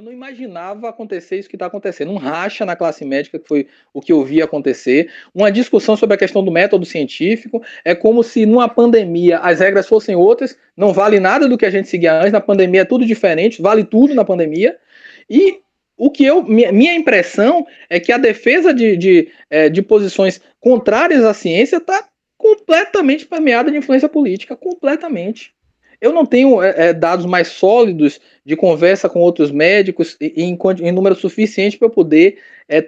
Eu não imaginava acontecer isso que está acontecendo. Um racha na classe médica, que foi o que eu vi acontecer. Uma discussão sobre a questão do método científico. É como se numa pandemia as regras fossem outras. Não vale nada do que a gente seguia antes. Na pandemia é tudo diferente. Vale tudo na pandemia. E minha impressão é que a defesa de posições contrárias à ciência está completamente permeada de influência política. Completamente. Eu não tenho dados mais sólidos de conversa com outros médicos em número suficiente para eu poder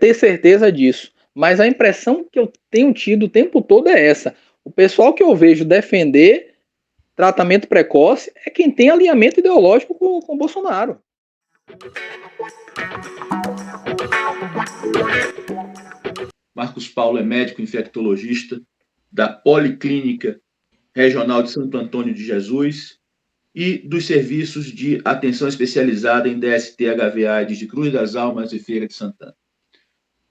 ter certeza disso. Mas a impressão que eu tenho tido o tempo todo é essa. O pessoal que eu vejo defender tratamento precoce é quem tem alinhamento ideológico com o Bolsonaro. Marcos Paulo é médico infectologista da Policlínica Regional de Santo Antônio de Jesus e dos serviços de atenção especializada em DST-HIV/AIDS de Cruz das Almas e Feira de Santana.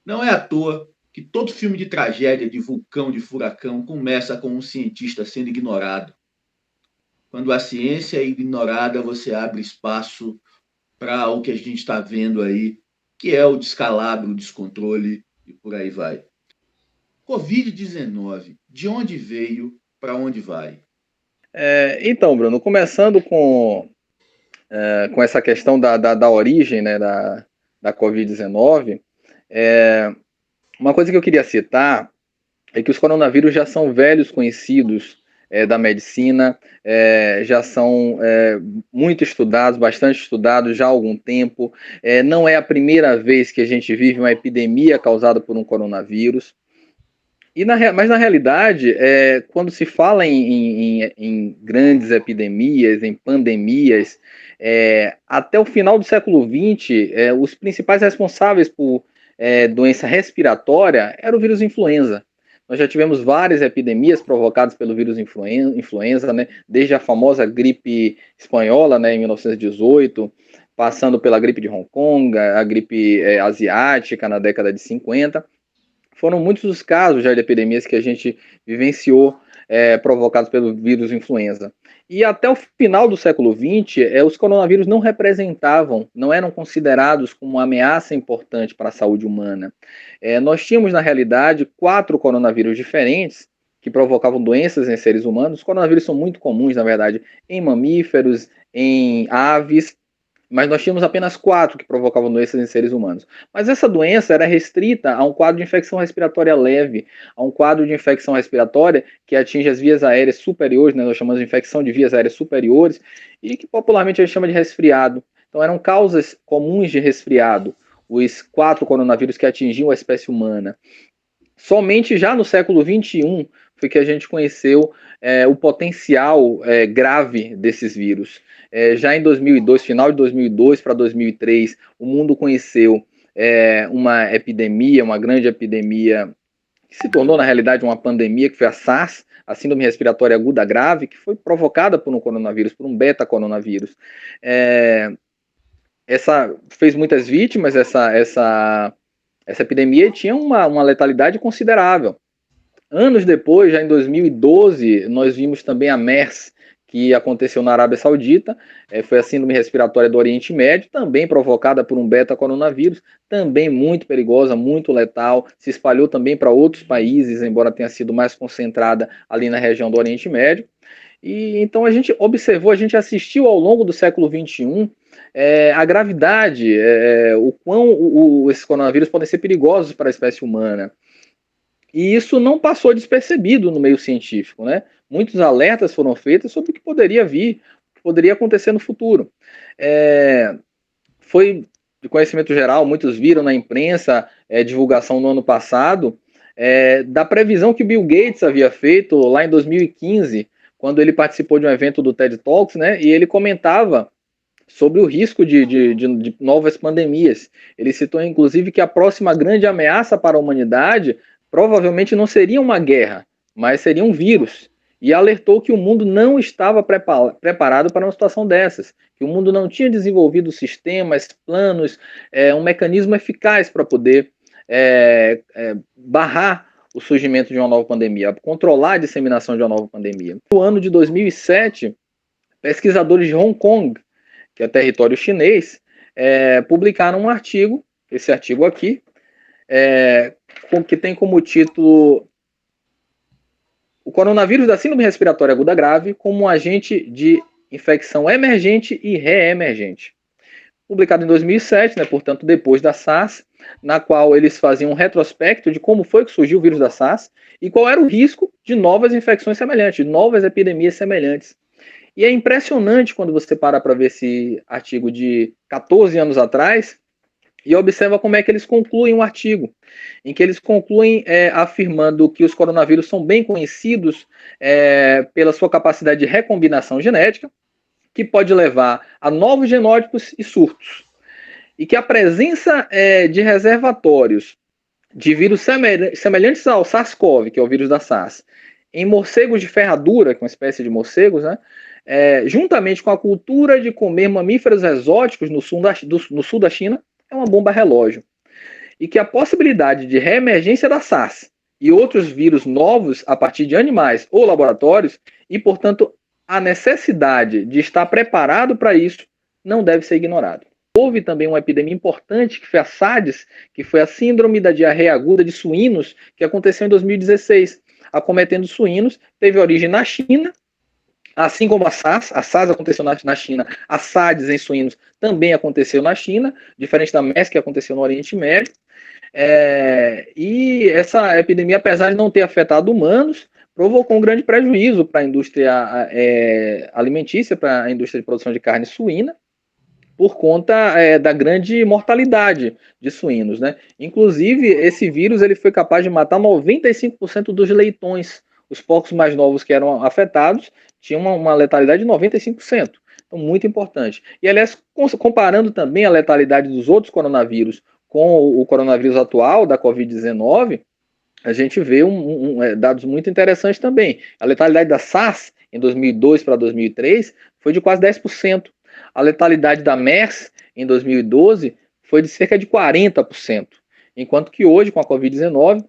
Não é à toa que todo filme de tragédia, de vulcão, de furacão, começa com um cientista sendo ignorado. Quando a ciência é ignorada, você abre espaço para o que a gente está vendo aí, que é o descalabro, o descontrole e por aí vai. Covid-19, de onde veio, para onde vai? Então, Bruno, começando com essa questão da origem, né, da Covid-19, uma coisa que eu queria citar é que os coronavírus já são velhos conhecidos da medicina, já são muito estudados, bastante estudados já há algum tempo. Não é a primeira vez que a gente vive uma epidemia causada por um coronavírus. Mas na realidade, quando se fala em grandes epidemias, em pandemias, até o final do século XX, os principais responsáveis por doença respiratória era o vírus influenza. Nós já tivemos várias epidemias provocadas pelo vírus influenza, né? Desde a famosa gripe espanhola, né, em 1918, passando pela gripe de Hong Kong, a gripe asiática na década de 50. Foram muitos os casos já de epidemias que a gente vivenciou provocados pelo vírus influenza. E até o final do século XX, os coronavírus não representavam, não eram considerados como uma ameaça importante para a saúde humana. Nós tínhamos, na realidade, 4 coronavírus diferentes que provocavam doenças em seres humanos. Os coronavírus são muito comuns, na verdade, em mamíferos, em aves, mas nós tínhamos apenas 4 que provocavam doenças em seres humanos. Mas essa doença era restrita a um quadro de infecção respiratória leve, a um quadro de infecção respiratória que atinge as vias aéreas superiores, né, nós chamamos de infecção de vias aéreas superiores, e que popularmente a gente chama de resfriado. Então eram causas comuns de resfriado, os 4 coronavírus que atingiam a espécie humana. Somente já no século XXI foi que a gente conheceu o potencial grave desses vírus. Já em 2002, final de 2002 para 2003, o mundo conheceu uma epidemia, uma grande epidemia, que se tornou na realidade uma pandemia, que foi a SARS, a síndrome respiratória aguda grave, que foi provocada por um coronavírus, por um beta-coronavírus. Essa fez muitas vítimas, essa epidemia tinha uma letalidade considerável. Anos depois, já em 2012, nós vimos também a MERS, que aconteceu na Arábia Saudita, foi a síndrome respiratória do Oriente Médio, também provocada por um beta-coronavírus, também muito perigosa, muito letal, se espalhou também para outros países, embora tenha sido mais concentrada ali na região do Oriente Médio. E então a gente observou, a gente assistiu ao longo do século XXI a gravidade, o quão esses coronavírus podem ser perigosos para a espécie humana. E isso não passou despercebido no meio científico, né? Muitos alertas foram feitos sobre o que poderia vir, o que poderia acontecer no futuro. Foi de conhecimento geral, muitos viram na imprensa divulgação no ano passado da previsão que Bill Gates havia feito lá em 2015, quando ele participou de um evento do TED Talks, né? E ele comentava sobre o risco de novas pandemias. Ele citou, inclusive, que a próxima grande ameaça para a humanidade provavelmente não seria uma guerra, mas seria um vírus. E alertou que o mundo não estava preparado para uma situação dessas, que o mundo não tinha desenvolvido sistemas, planos, um mecanismo eficaz para poder barrar o surgimento de uma nova pandemia, controlar a disseminação de uma nova pandemia. No ano de 2007, pesquisadores de Hong Kong, que é território chinês, publicaram um artigo, esse artigo aqui, que tem como título o coronavírus da síndrome respiratória aguda grave como um agente de infecção emergente e reemergente. Publicado em 2007, né, portanto depois da SARS, na qual eles faziam um retrospecto de como foi que surgiu o vírus da SARS e qual era o risco de novas infecções semelhantes, de novas epidemias semelhantes. E é impressionante quando você para ver esse artigo de 14 anos atrás e observa como é que eles concluem o artigo, em que eles concluem afirmando que os coronavírus são bem conhecidos pela sua capacidade de recombinação genética, que pode levar a novos genótipos e surtos, e que a presença de reservatórios de vírus semelhantes ao SARS-CoV, que é o vírus da SARS, em morcegos de ferradura, que é uma espécie de morcegos, né, juntamente com a cultura de comer mamíferos exóticos no sul da China, é uma bomba relógio. E que a possibilidade de reemergência da SARS e outros vírus novos a partir de animais ou laboratórios, e, portanto, a necessidade de estar preparado para isso não deve ser ignorado. Houve também uma epidemia importante, que foi a SARS, que foi a síndrome da diarreia aguda de suínos, que aconteceu em 2016, acometendo suínos, teve origem na China, assim como a SARS aconteceu na China, a SARS em suínos também aconteceu na China, diferente da MERS, que aconteceu no Oriente Médio. E essa epidemia, apesar de não ter afetado humanos, provocou um grande prejuízo para a indústria alimentícia, para a indústria de produção de carne suína, por conta da grande mortalidade de suínos, né? Inclusive, esse vírus ele foi capaz de matar 95% dos leitões. Os porcos mais novos que eram afetados tinham uma letalidade de 95%. Então, muito importante. E, aliás, comparando também a letalidade dos outros coronavírus com o coronavírus atual, da Covid-19, a gente vê dados muito interessantes também. A letalidade da SARS, em 2002 para 2003, foi de quase 10%. A letalidade da MERS, em 2012, foi de cerca de 40%. Enquanto que hoje, com a Covid-19,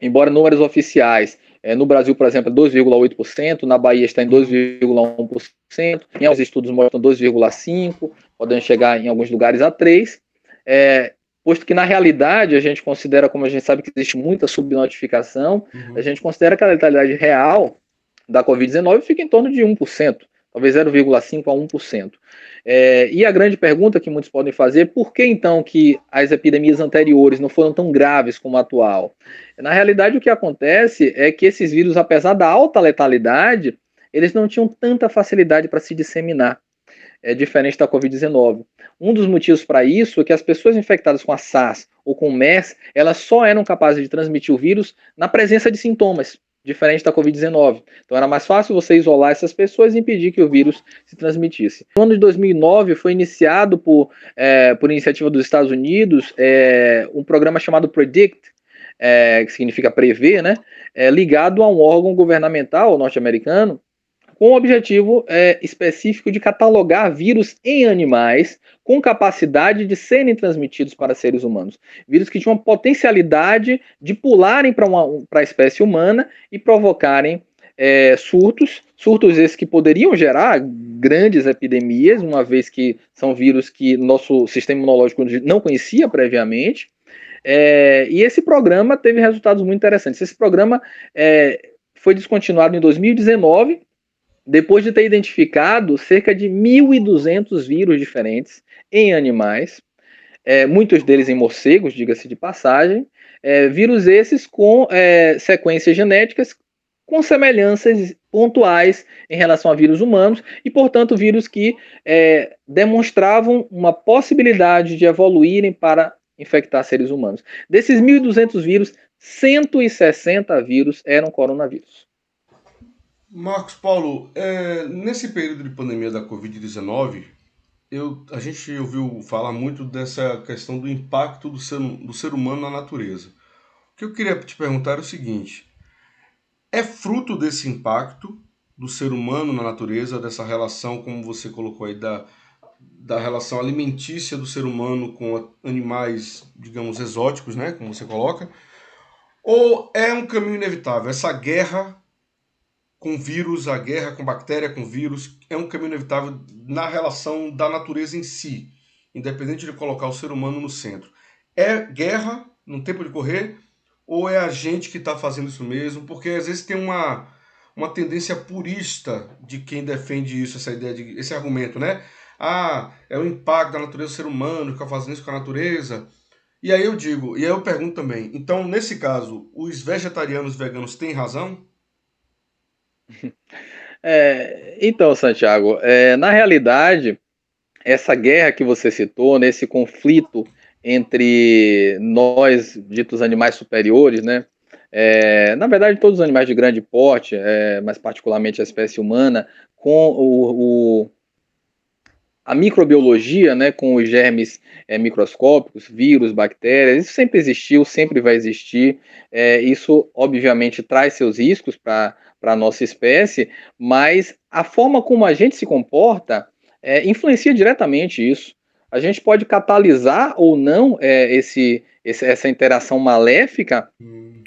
embora números oficiais, no Brasil, por exemplo, é 2,8%, na Bahia está em 2,1%, em alguns estudos mostram 2,5%, podendo chegar em alguns lugares a 3%, posto que na realidade a gente considera, como a gente sabe que existe muita subnotificação, a gente considera que a letalidade real da Covid-19 fica em torno de 1%, talvez 0,5% a 1%. E a grande pergunta que muitos podem fazer, por que então que as epidemias anteriores não foram tão graves como a atual? Na realidade, o que acontece é que esses vírus, apesar da alta letalidade, eles não tinham tanta facilidade para se disseminar, diferente da Covid-19. Um dos motivos para isso é que as pessoas infectadas com a SARS ou com o MERS, elas só eram capazes de transmitir o vírus na presença de sintomas, diferente da Covid-19. Então era mais fácil você isolar essas pessoas e impedir que o vírus se transmitisse. No ano de 2009 foi iniciado por iniciativa dos Estados Unidos um programa chamado PREDICT, que significa prever, né, ligado a um órgão governamental norte-americano com o objetivo específico de catalogar vírus em animais com capacidade de serem transmitidos para seres humanos. Vírus que tinham potencialidade de pularem para a espécie humana e provocarem surtos esses que poderiam gerar grandes epidemias, uma vez que são vírus que nosso sistema imunológico não conhecia previamente. E esse programa teve resultados muito interessantes. Esse programa foi descontinuado em 2019, depois de ter identificado cerca de 1.200 vírus diferentes em animais, muitos deles em morcegos, diga-se de passagem, vírus esses com sequências genéticas com semelhanças pontuais em relação a vírus humanos e, portanto, vírus que demonstravam uma possibilidade de evoluírem para infectar seres humanos. Desses 1.200 vírus, 160 vírus eram coronavírus. Marcos Paulo, nesse período de pandemia da Covid-19, a gente ouviu falar muito dessa questão do impacto do ser humano na natureza. O que eu queria te perguntar é o seguinte: é fruto desse impacto do ser humano na natureza, dessa relação, como você colocou aí, da relação alimentícia do ser humano com animais, digamos, exóticos, né, como você coloca, ou é um caminho inevitável? Essa guerra com vírus, a guerra com bactéria, com vírus, é um caminho inevitável na relação da natureza em si. independente de colocar o ser humano no centro. É guerra, não tem por de correr, ou é a gente que está fazendo isso mesmo? Porque às vezes tem uma tendência purista de quem defende isso, essa ideia de esse argumento, né? Ah, é o impacto da natureza do ser humano que está fazendo isso com a natureza. E aí eu digo, e aí eu pergunto também, então nesse caso, os vegetarianos e veganos têm razão? Então, Santiago, na realidade, essa guerra que você citou, nesse conflito entre nós, ditos animais superiores, né? Na verdade, todos os animais de grande porte, mas particularmente a espécie humana, com a microbiologia, né, com os germes microscópicos, vírus, bactérias, isso sempre existiu, sempre vai existir. Isso, obviamente, traz seus riscos para a nossa espécie, mas a forma como a gente se comporta influencia diretamente isso. A gente pode catalisar ou não essa interação maléfica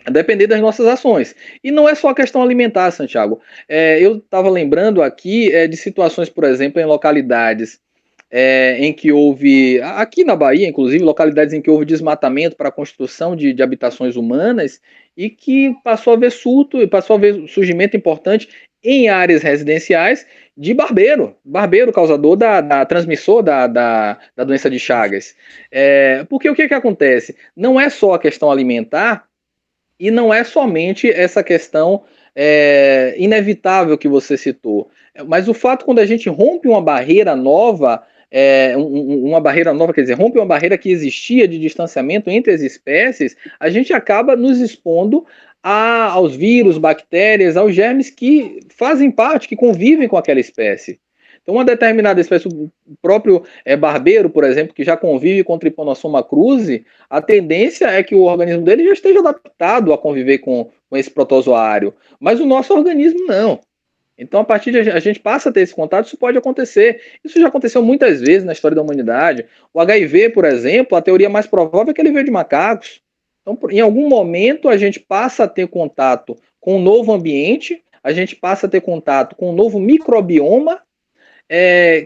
a depender das nossas ações. E não é só a questão alimentar, Santiago. Eu estava lembrando aqui de situações, por exemplo, em localidades em que houve, aqui na Bahia, inclusive, localidades em que houve desmatamento para a construção de habitações humanas e que passou a haver surto e passou a haver surgimento importante em áreas residenciais de barbeiro causador transmissor da doença de Chagas. Porque o que acontece? Não é só a questão alimentar e não é somente essa questão inevitável que você citou, mas o fato quando a gente rompe uma barreira nova, uma barreira nova, quer dizer, rompe uma barreira que existia de distanciamento entre as espécies, a gente acaba nos expondo aos vírus, bactérias, aos germes que fazem parte, que convivem com aquela espécie. Então, uma determinada espécie, o próprio barbeiro, por exemplo, que já convive com Trypanosoma cruzi, a tendência é que o organismo dele já esteja adaptado a conviver com esse protozoário, mas o nosso organismo não. Então, a partir de a gente passa a ter esse contato, isso pode acontecer. Isso já aconteceu muitas vezes na história da humanidade. O HIV, por exemplo, a teoria mais provável é que ele veio de macacos. Então, em algum momento, a gente passa a ter contato com um novo ambiente, a gente passa a ter contato com um novo microbioma,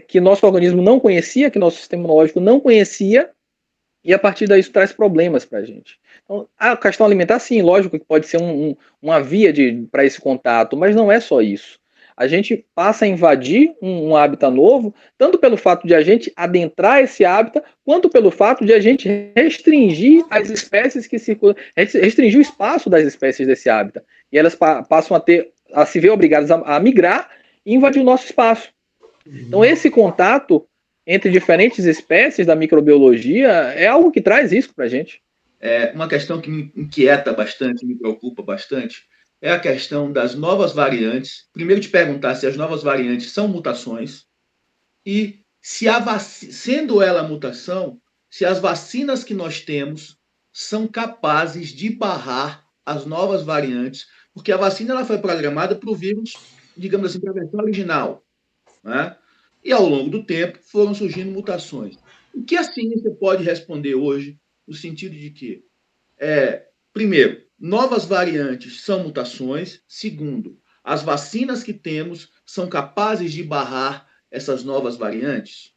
que nosso organismo não conhecia, que nosso sistema imunológico não conhecia, e a partir daí isso traz problemas para a gente. Então, a questão alimentar, sim, lógico que pode ser uma via para esse contato, mas não é só isso. A gente passa a invadir um hábitat novo, tanto pelo fato de a gente adentrar esse hábitat, quanto pelo fato de a gente restringir as espécies que circulam, restringir o espaço das espécies desse hábitat. E elas passam a se ver obrigadas a migrar e invadir o nosso espaço. Então, esse contato entre diferentes espécies da microbiologia é algo que traz risco para a gente. Uma questão que me inquieta bastante, me preocupa bastante, é a questão das novas variantes. Primeiro, te perguntar se as novas variantes são mutações e, sendo ela mutação, se as vacinas que nós temos são capazes de barrar as novas variantes, porque a vacina ela foi programada para o vírus, digamos assim, para a versão original, né? E ao longo do tempo foram surgindo mutações. O que a ciência pode responder hoje, no sentido de que, primeiro, novas variantes são mutações. Segundo, as vacinas que temos são capazes de barrar essas novas variantes?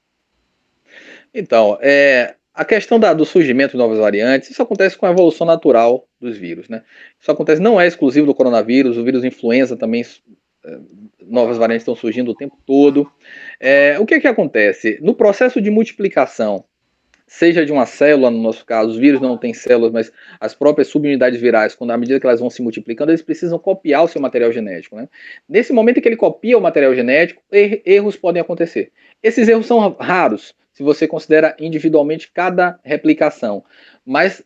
Então, a questão do surgimento de novas variantes, isso acontece com a evolução natural dos vírus, né? Isso acontece, não é exclusivo do coronavírus, o vírus influenza também, novas variantes estão surgindo o tempo todo. O que acontece? No processo de multiplicação, seja de uma célula, no nosso caso, os vírus não têm células, mas as próprias subunidades virais, à medida que elas vão se multiplicando, eles precisam copiar o seu material genético, né? Nesse momento em que ele copia o material genético, erros podem acontecer. Esses erros são raros, se você considera individualmente cada replicação. Mas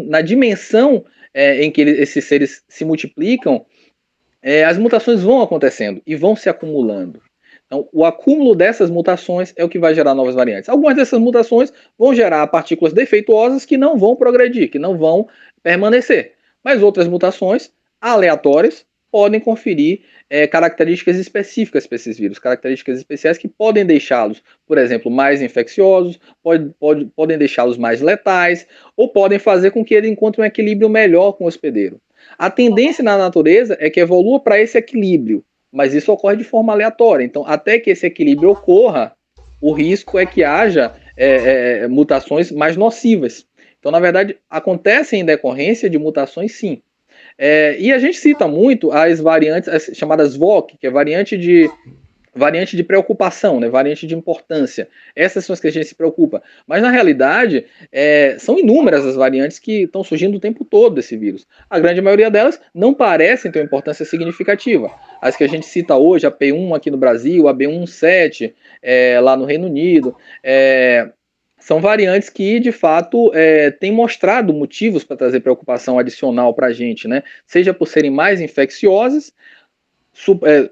na dimensão em que esses seres se multiplicam, as mutações vão acontecendo e vão se acumulando. Então, o acúmulo dessas mutações é o que vai gerar novas variantes. Algumas dessas mutações vão gerar partículas defeituosas que não vão progredir, que não vão permanecer. Mas outras mutações aleatórias podem conferir características específicas para esses vírus, características especiais que podem deixá-los, por exemplo, mais infecciosos, podem deixá-los mais letais, ou podem fazer com que ele encontre um equilíbrio melhor com o hospedeiro. A tendência na natureza é que evolua para esse equilíbrio, mas isso ocorre de forma aleatória. Então, até que esse equilíbrio ocorra, o risco é que haja mutações mais nocivas. Então, na verdade, acontecem em decorrência de mutações, sim. E a gente cita muito as variantes, as chamadas VOC, que é variante de preocupação, né? Variante de importância. Essas são as que a gente se preocupa. Mas, na realidade, são inúmeras as variantes que estão surgindo o tempo todo desse vírus. A grande maioria delas não parecem ter uma importância significativa. As que a gente cita hoje, a P1 aqui no Brasil, a B117 lá no Reino Unido, são variantes que, de fato, têm mostrado motivos para trazer preocupação adicional para a gente, né? Seja por serem mais infecciosas,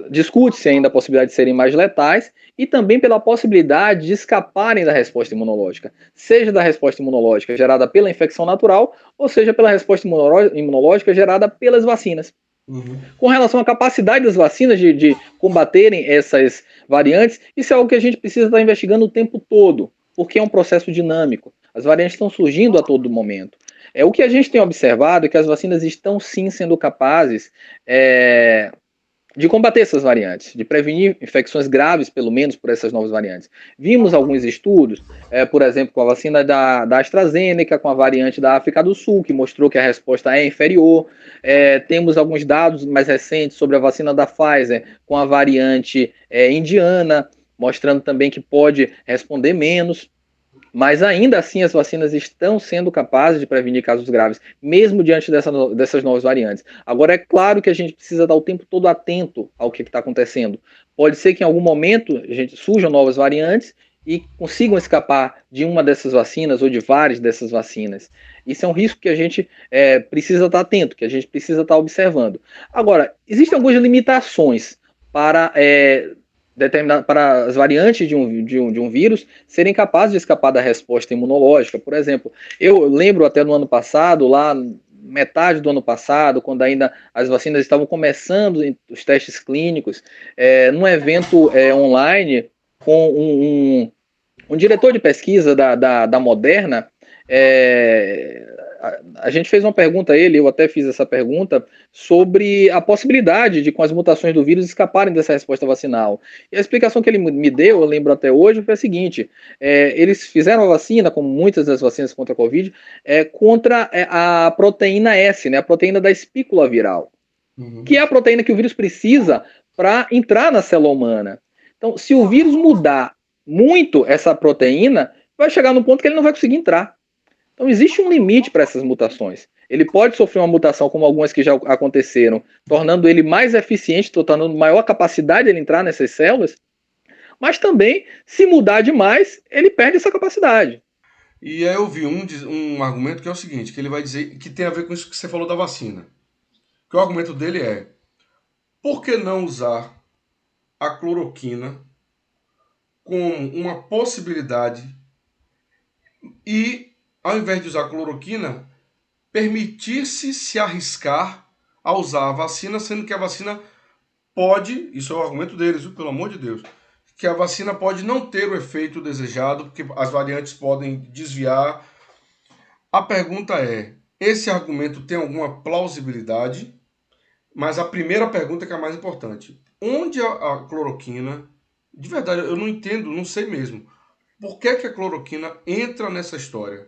discute-se ainda a possibilidade de serem mais letais e também pela possibilidade de escaparem da resposta imunológica, seja da resposta imunológica gerada pela infecção natural ou seja pela resposta imunológica gerada pelas vacinas. Uhum. Com relação à capacidade das vacinas de combaterem essas variantes, isso é algo que a gente precisa estar investigando o tempo todo, porque é um processo dinâmico. As variantes estão surgindo a todo momento. O que a gente tem observado é que as vacinas estão sim sendo capazes de combater essas variantes, de prevenir infecções graves, pelo menos, por essas novas variantes. Vimos alguns estudos, por exemplo, com a vacina da AstraZeneca, com a variante da África do Sul, que mostrou que a resposta é inferior. Temos alguns dados mais recentes sobre a vacina da Pfizer, com a variante indiana, mostrando também que pode responder menos. Mas ainda assim as vacinas estão sendo capazes de prevenir casos graves, mesmo diante dessas novas variantes. Agora, é claro que a gente precisa estar o tempo todo atento ao que está acontecendo. Pode ser que em algum momento surjam novas variantes e consigam escapar de uma dessas vacinas ou de várias dessas vacinas. Isso é um risco que a gente precisa estar atento, que a gente precisa estar observando. Agora, existem algumas limitações para as variantes de um vírus serem capazes de escapar da resposta imunológica. Por exemplo, eu lembro até no ano passado, lá metade do ano passado, quando ainda as vacinas estavam começando os testes clínicos, num evento online com um diretor de pesquisa da Moderna, a gente fez uma pergunta a ele, eu até fiz essa pergunta, sobre a possibilidade de, com as mutações do vírus, escaparem dessa resposta vacinal. E a explicação que ele me deu, eu lembro até hoje, foi a seguinte: eles fizeram a vacina, como muitas das vacinas contra a Covid, contra a proteína S, né, a proteína da espícula viral, que é a proteína que o vírus precisa para entrar na célula humana. Então, se o vírus mudar muito essa proteína, vai chegar no ponto que ele não vai conseguir entrar. Então, existe um limite para essas mutações. Ele pode sofrer uma mutação, como algumas que já aconteceram, tornando ele mais eficiente, tornando maior capacidade de ele entrar nessas células, mas também, se mudar demais, ele perde essa capacidade. E aí eu vi um argumento que é o seguinte, que ele vai dizer que tem a ver com isso que você falou da vacina. Que o argumento dele é: por que não usar a cloroquina como uma possibilidade e, ao invés de usar a cloroquina, permitir-se se arriscar a usar a vacina, sendo que a vacina pode, isso é o argumento deles, viu, pelo amor de Deus, que a vacina pode não ter o efeito desejado, porque as variantes podem desviar. A pergunta é, esse argumento tem alguma plausibilidade? Mas a primeira pergunta que é a mais importante. Onde a cloroquina, de verdade, eu não entendo, não sei mesmo, por que a cloroquina entra nessa história?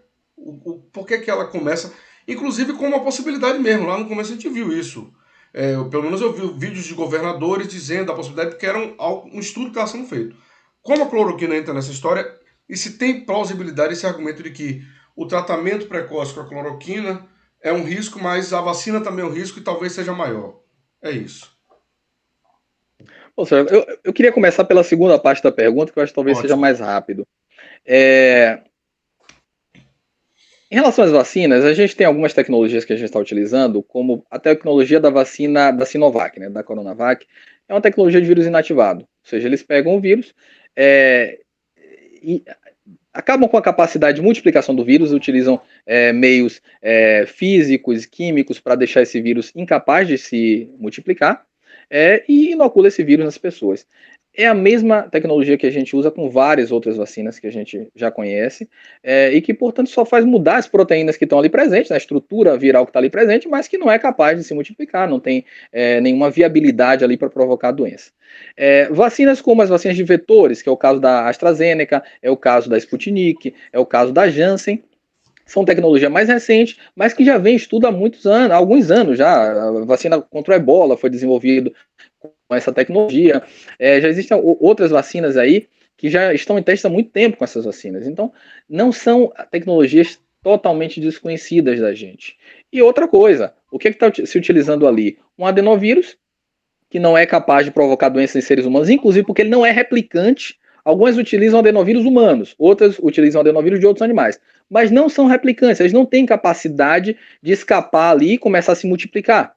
Por que ela começa, inclusive com uma possibilidade mesmo, lá no começo a gente viu isso. Pelo menos eu vi vídeos de governadores dizendo a possibilidade, porque era um estudo que estava sendo feito. Como a cloroquina entra nessa história, e se tem plausibilidade esse argumento de que o tratamento precoce com a cloroquina é um risco, mas a vacina também é um risco e talvez seja maior. É isso. Ou seja, eu queria começar pela segunda parte da pergunta, que eu acho que talvez seja mais rápido. Em relação às vacinas, a gente tem algumas tecnologias que a gente está utilizando, como a tecnologia da vacina da Sinovac, né, da Coronavac. É uma tecnologia de vírus inativado. Ou seja, eles pegam o vírus e acabam com a capacidade de multiplicação do vírus, utilizam meios físicos, químicos, para deixar esse vírus incapaz de se multiplicar, e inocula esse vírus nas pessoas. é a mesma tecnologia que a gente usa com várias outras vacinas que a gente já conhece, e que, portanto, só faz mudar as proteínas que estão ali presentes, na estrutura viral que está ali presente, mas que não é capaz de se multiplicar, não tem nenhuma viabilidade ali para provocar a doença. Vacinas como as vacinas de vetores, que é o caso da AstraZeneca, é o caso da Sputnik, é o caso da Janssen, são tecnologia mais recente, mas que já vem em estudo há muitos anos, há alguns anos já. A vacina contra o Ebola foi desenvolvida com essa tecnologia. Já existem outras vacinas aí que já estão em teste há muito tempo com essas vacinas. Então, não são tecnologias totalmente desconhecidas da gente. E outra coisa, o que está se utilizando ali? Um adenovírus, que não é capaz de provocar doenças em seres humanos, inclusive porque ele não é replicante. Algumas utilizam adenovírus humanos, outras utilizam adenovírus de outros animais, mas não são replicantes, eles não têm capacidade de escapar ali e começar a se multiplicar.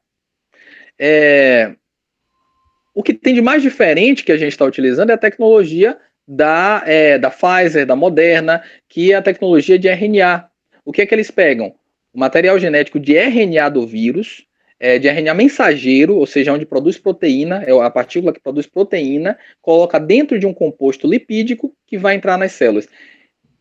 O que tem de mais diferente que a gente está utilizando é a tecnologia da Pfizer, da Moderna, que é a tecnologia de RNA. O que é que eles pegam? O material genético de RNA do vírus, de RNA mensageiro, ou seja, onde produz proteína, é a partícula que produz proteína, coloca dentro de um composto lipídico que vai entrar nas células.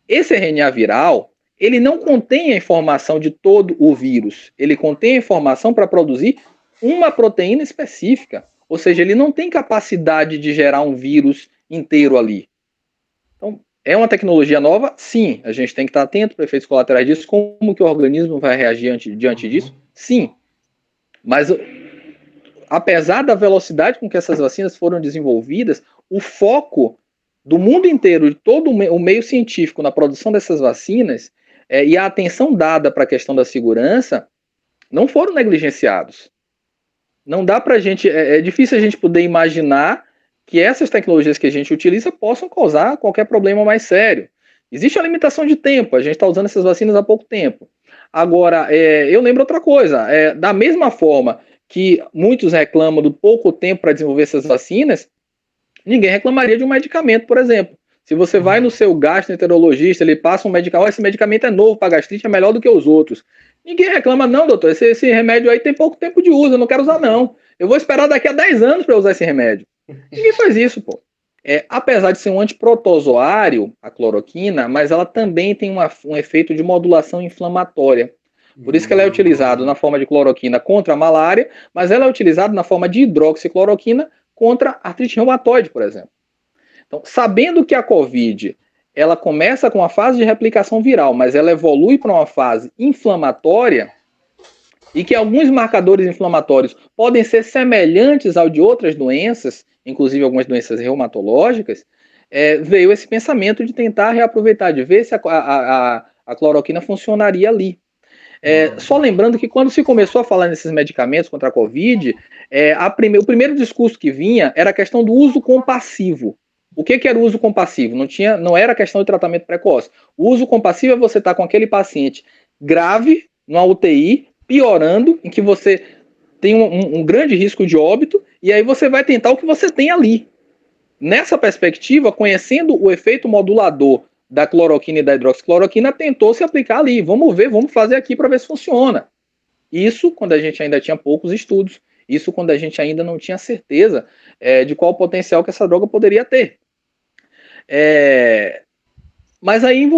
Esse RNA viral, ele não contém a informação de todo o vírus, ele contém a informação para produzir uma proteína específica, ou seja, ele não tem capacidade de gerar um vírus inteiro ali. Então, é uma tecnologia nova? Sim. A gente tem que estar atento para efeitos colaterais disso, como que o organismo vai reagir diante disso? Sim. Mas, apesar da velocidade com que essas vacinas foram desenvolvidas, o foco do mundo inteiro, de todo o meio científico na produção dessas vacinas, e a atenção dada para a questão da segurança, não foram negligenciados. Não dá para a gente, é difícil a gente poder imaginar que essas tecnologias que a gente utiliza possam causar qualquer problema mais sério. Existe a limitação de tempo, a gente está usando essas vacinas há pouco tempo. Agora, eu lembro outra coisa, da mesma forma que muitos reclamam do pouco tempo para desenvolver essas vacinas, ninguém reclamaria de um medicamento, por exemplo. Se você vai no seu gastroenterologista, ele passa um medicamento, esse medicamento é novo para gastrite, é melhor do que os outros. Ninguém reclama, não, doutor, esse remédio aí tem pouco tempo de uso, eu não quero usar, não. Eu vou esperar daqui a 10 anos para usar esse remédio. Ninguém faz isso, pô. Apesar de ser um antiprotozoário, a cloroquina, mas ela também tem um efeito de modulação inflamatória. Por isso que ela é utilizada na forma de cloroquina contra a malária, mas ela é utilizada na forma de hidroxicloroquina contra artrite reumatoide, por exemplo. Então, sabendo que a COVID ela começa com a fase de replicação viral, mas ela evolui para uma fase inflamatória, e que alguns marcadores inflamatórios podem ser semelhantes ao de outras doenças, inclusive algumas doenças reumatológicas, veio esse pensamento de tentar reaproveitar, de ver se a cloroquina funcionaria ali. Só lembrando que quando se começou a falar nesses medicamentos contra a Covid, o primeiro discurso que vinha era a questão do uso compassivo. O que era o uso compassivo? Não era a questão de tratamento precoce. O uso compassivo é você estar com aquele paciente grave, numa UTI, piorando, em que você tem um grande risco de óbito, e aí você vai tentar o que você tem ali. Nessa perspectiva, conhecendo o efeito modulador da cloroquina e da hidroxicloroquina, tentou se aplicar ali. Vamos ver, vamos fazer aqui para ver se funciona. Isso quando a gente ainda tinha poucos estudos. Isso quando a gente ainda não tinha certeza de qual o potencial que essa droga poderia ter. Mas aí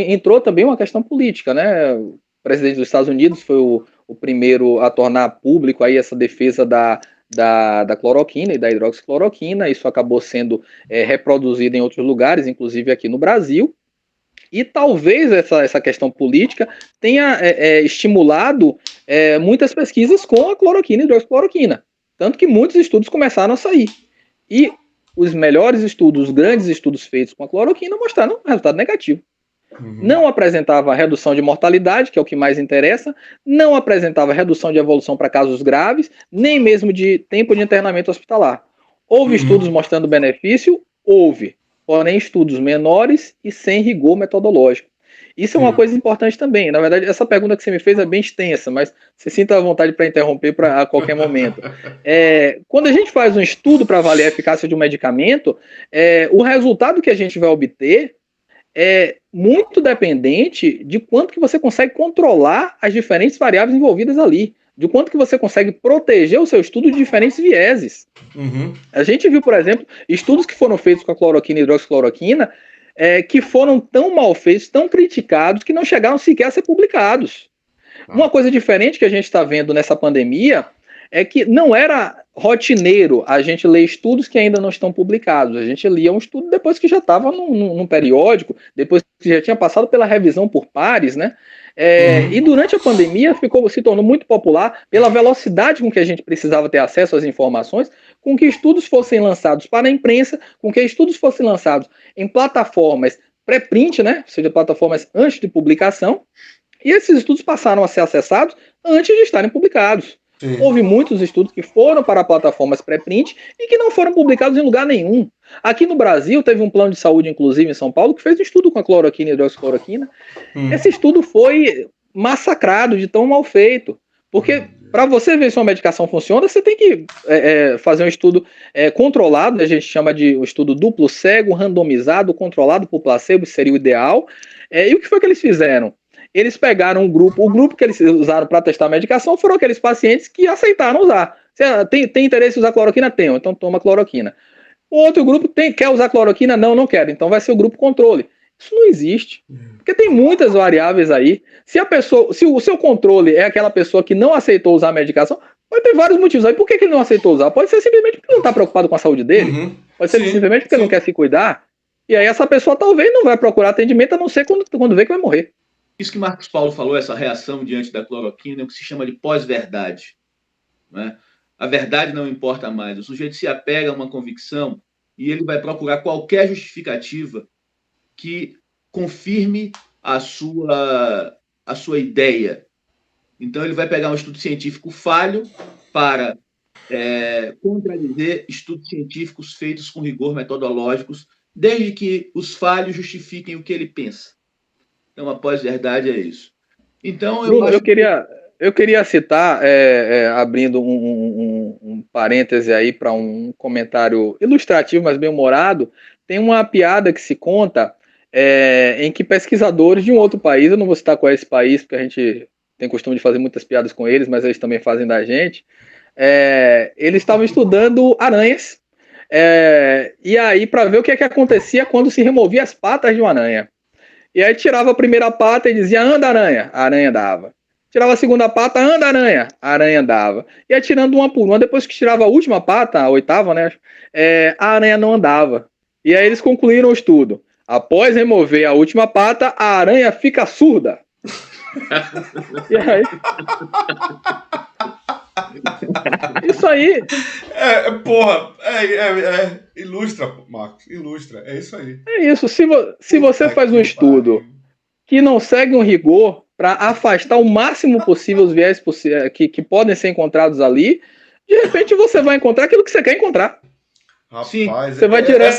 entrou também uma questão política, né? O presidente dos Estados Unidos foi o primeiro a tornar público aí essa defesa da cloroquina e da hidroxicloroquina. Isso acabou sendo reproduzido em outros lugares, inclusive aqui no Brasil. E talvez essa questão política tenha estimulado muitas pesquisas com a cloroquina e hidroxicloroquina. Tanto que muitos estudos começaram a sair. E os melhores estudos, os grandes estudos feitos com a cloroquina mostraram um resultado negativo. Não apresentava redução de mortalidade, que é o que mais interessa, não apresentava redução de evolução para casos graves, nem mesmo de tempo de internamento hospitalar. Houve estudos mostrando benefício? Houve. Porém, estudos menores e sem rigor metodológico. Isso é uma coisa importante também. Na verdade, essa pergunta que você me fez é bem extensa, mas você sinta à vontade para interromper a qualquer momento. Quando a gente faz um estudo para avaliar a eficácia de um medicamento, o resultado que a gente vai obter é muito dependente de quanto que você consegue controlar as diferentes variáveis envolvidas ali. de quanto que você consegue proteger o seu estudo de diferentes vieses. A gente viu, por exemplo, estudos que foram feitos com a cloroquina e hidroxicloroquina que foram tão mal feitos, tão criticados, que não chegaram sequer a ser publicados. Uma coisa diferente que a gente está vendo nessa pandemia é que não era rotineiro a gente ler estudos que ainda não estão publicados. A gente lia um estudo depois que já estava num periódico, depois que já tinha passado pela revisão por pares, né? E durante a pandemia se tornou muito popular pela velocidade com que a gente precisava ter acesso às informações, com que estudos fossem lançados para a imprensa, com que estudos fossem lançados em plataformas pré-print, né? Ou seja, plataformas antes de publicação, e esses estudos passaram a ser acessados antes de estarem publicados. Sim. Houve muitos estudos que foram para plataformas pré-print e que não foram publicados em lugar nenhum. Aqui no Brasil, teve um plano de saúde, inclusive em São Paulo, que fez um estudo com a cloroquina e hidroxicloroquina. Esse estudo foi massacrado de tão mal feito. Porque para você ver se uma medicação funciona, você tem que fazer um estudo controlado, a gente chama de um estudo duplo cego, randomizado, controlado por placebo, seria o ideal. E o que foi que eles fizeram? Eles pegaram o grupo que eles usaram para testar a medicação foram aqueles pacientes que aceitaram usar. Você tem interesse em usar cloroquina? Tenho, então toma cloroquina. O outro grupo quer usar cloroquina? Não quero, então vai ser o grupo controle. Isso não existe, porque tem muitas variáveis aí. Se o seu controle é aquela pessoa que não aceitou usar a medicação, pode ter vários motivos aí. Por que ele não aceitou usar? Pode ser simplesmente porque não está preocupado com a saúde dele, pode ser simplesmente porque não quer se cuidar, e aí essa pessoa talvez não vai procurar atendimento, a não ser quando vê que vai morrer. Isso que Marcos Paulo falou, essa reação diante da cloroquina, é o que se chama de pós-verdade. Né? A verdade não importa mais. O sujeito se apega a uma convicção e ele vai procurar qualquer justificativa que confirme a sua ideia. Então, ele vai pegar um estudo científico falho para contradizer estudos científicos feitos com rigor metodológicos, desde que os falhos justifiquem o que ele pensa. Então, a pós-verdade é isso. Então, Bruno, eu queria citar, abrindo um parêntese aí para um comentário ilustrativo, mas bem humorado, tem uma piada que se conta em que pesquisadores de um outro país, eu não vou citar qual é esse país, porque a gente tem costume de fazer muitas piadas com eles, mas eles também fazem da gente, eles estavam estudando aranhas, e aí para ver o que acontecia quando se removia as patas de uma aranha. E aí tirava a primeira pata e dizia, anda aranha, a aranha dava. Tirava a segunda pata, anda aranha, a aranha dava. E aí tirando uma por uma, depois que tirava a última pata, a oitava, né, a aranha não andava. E aí eles concluíram o estudo. Após remover a última pata, a aranha fica surda. E aí... Isso aí. Ilustra, Marcos, ilustra. É isso aí. É isso. Se você faz um estudo que não segue um rigor para afastar o máximo possível os viés que podem ser encontrados ali, de repente você vai encontrar aquilo que você quer encontrar. Rapaz, sim, você vai tirar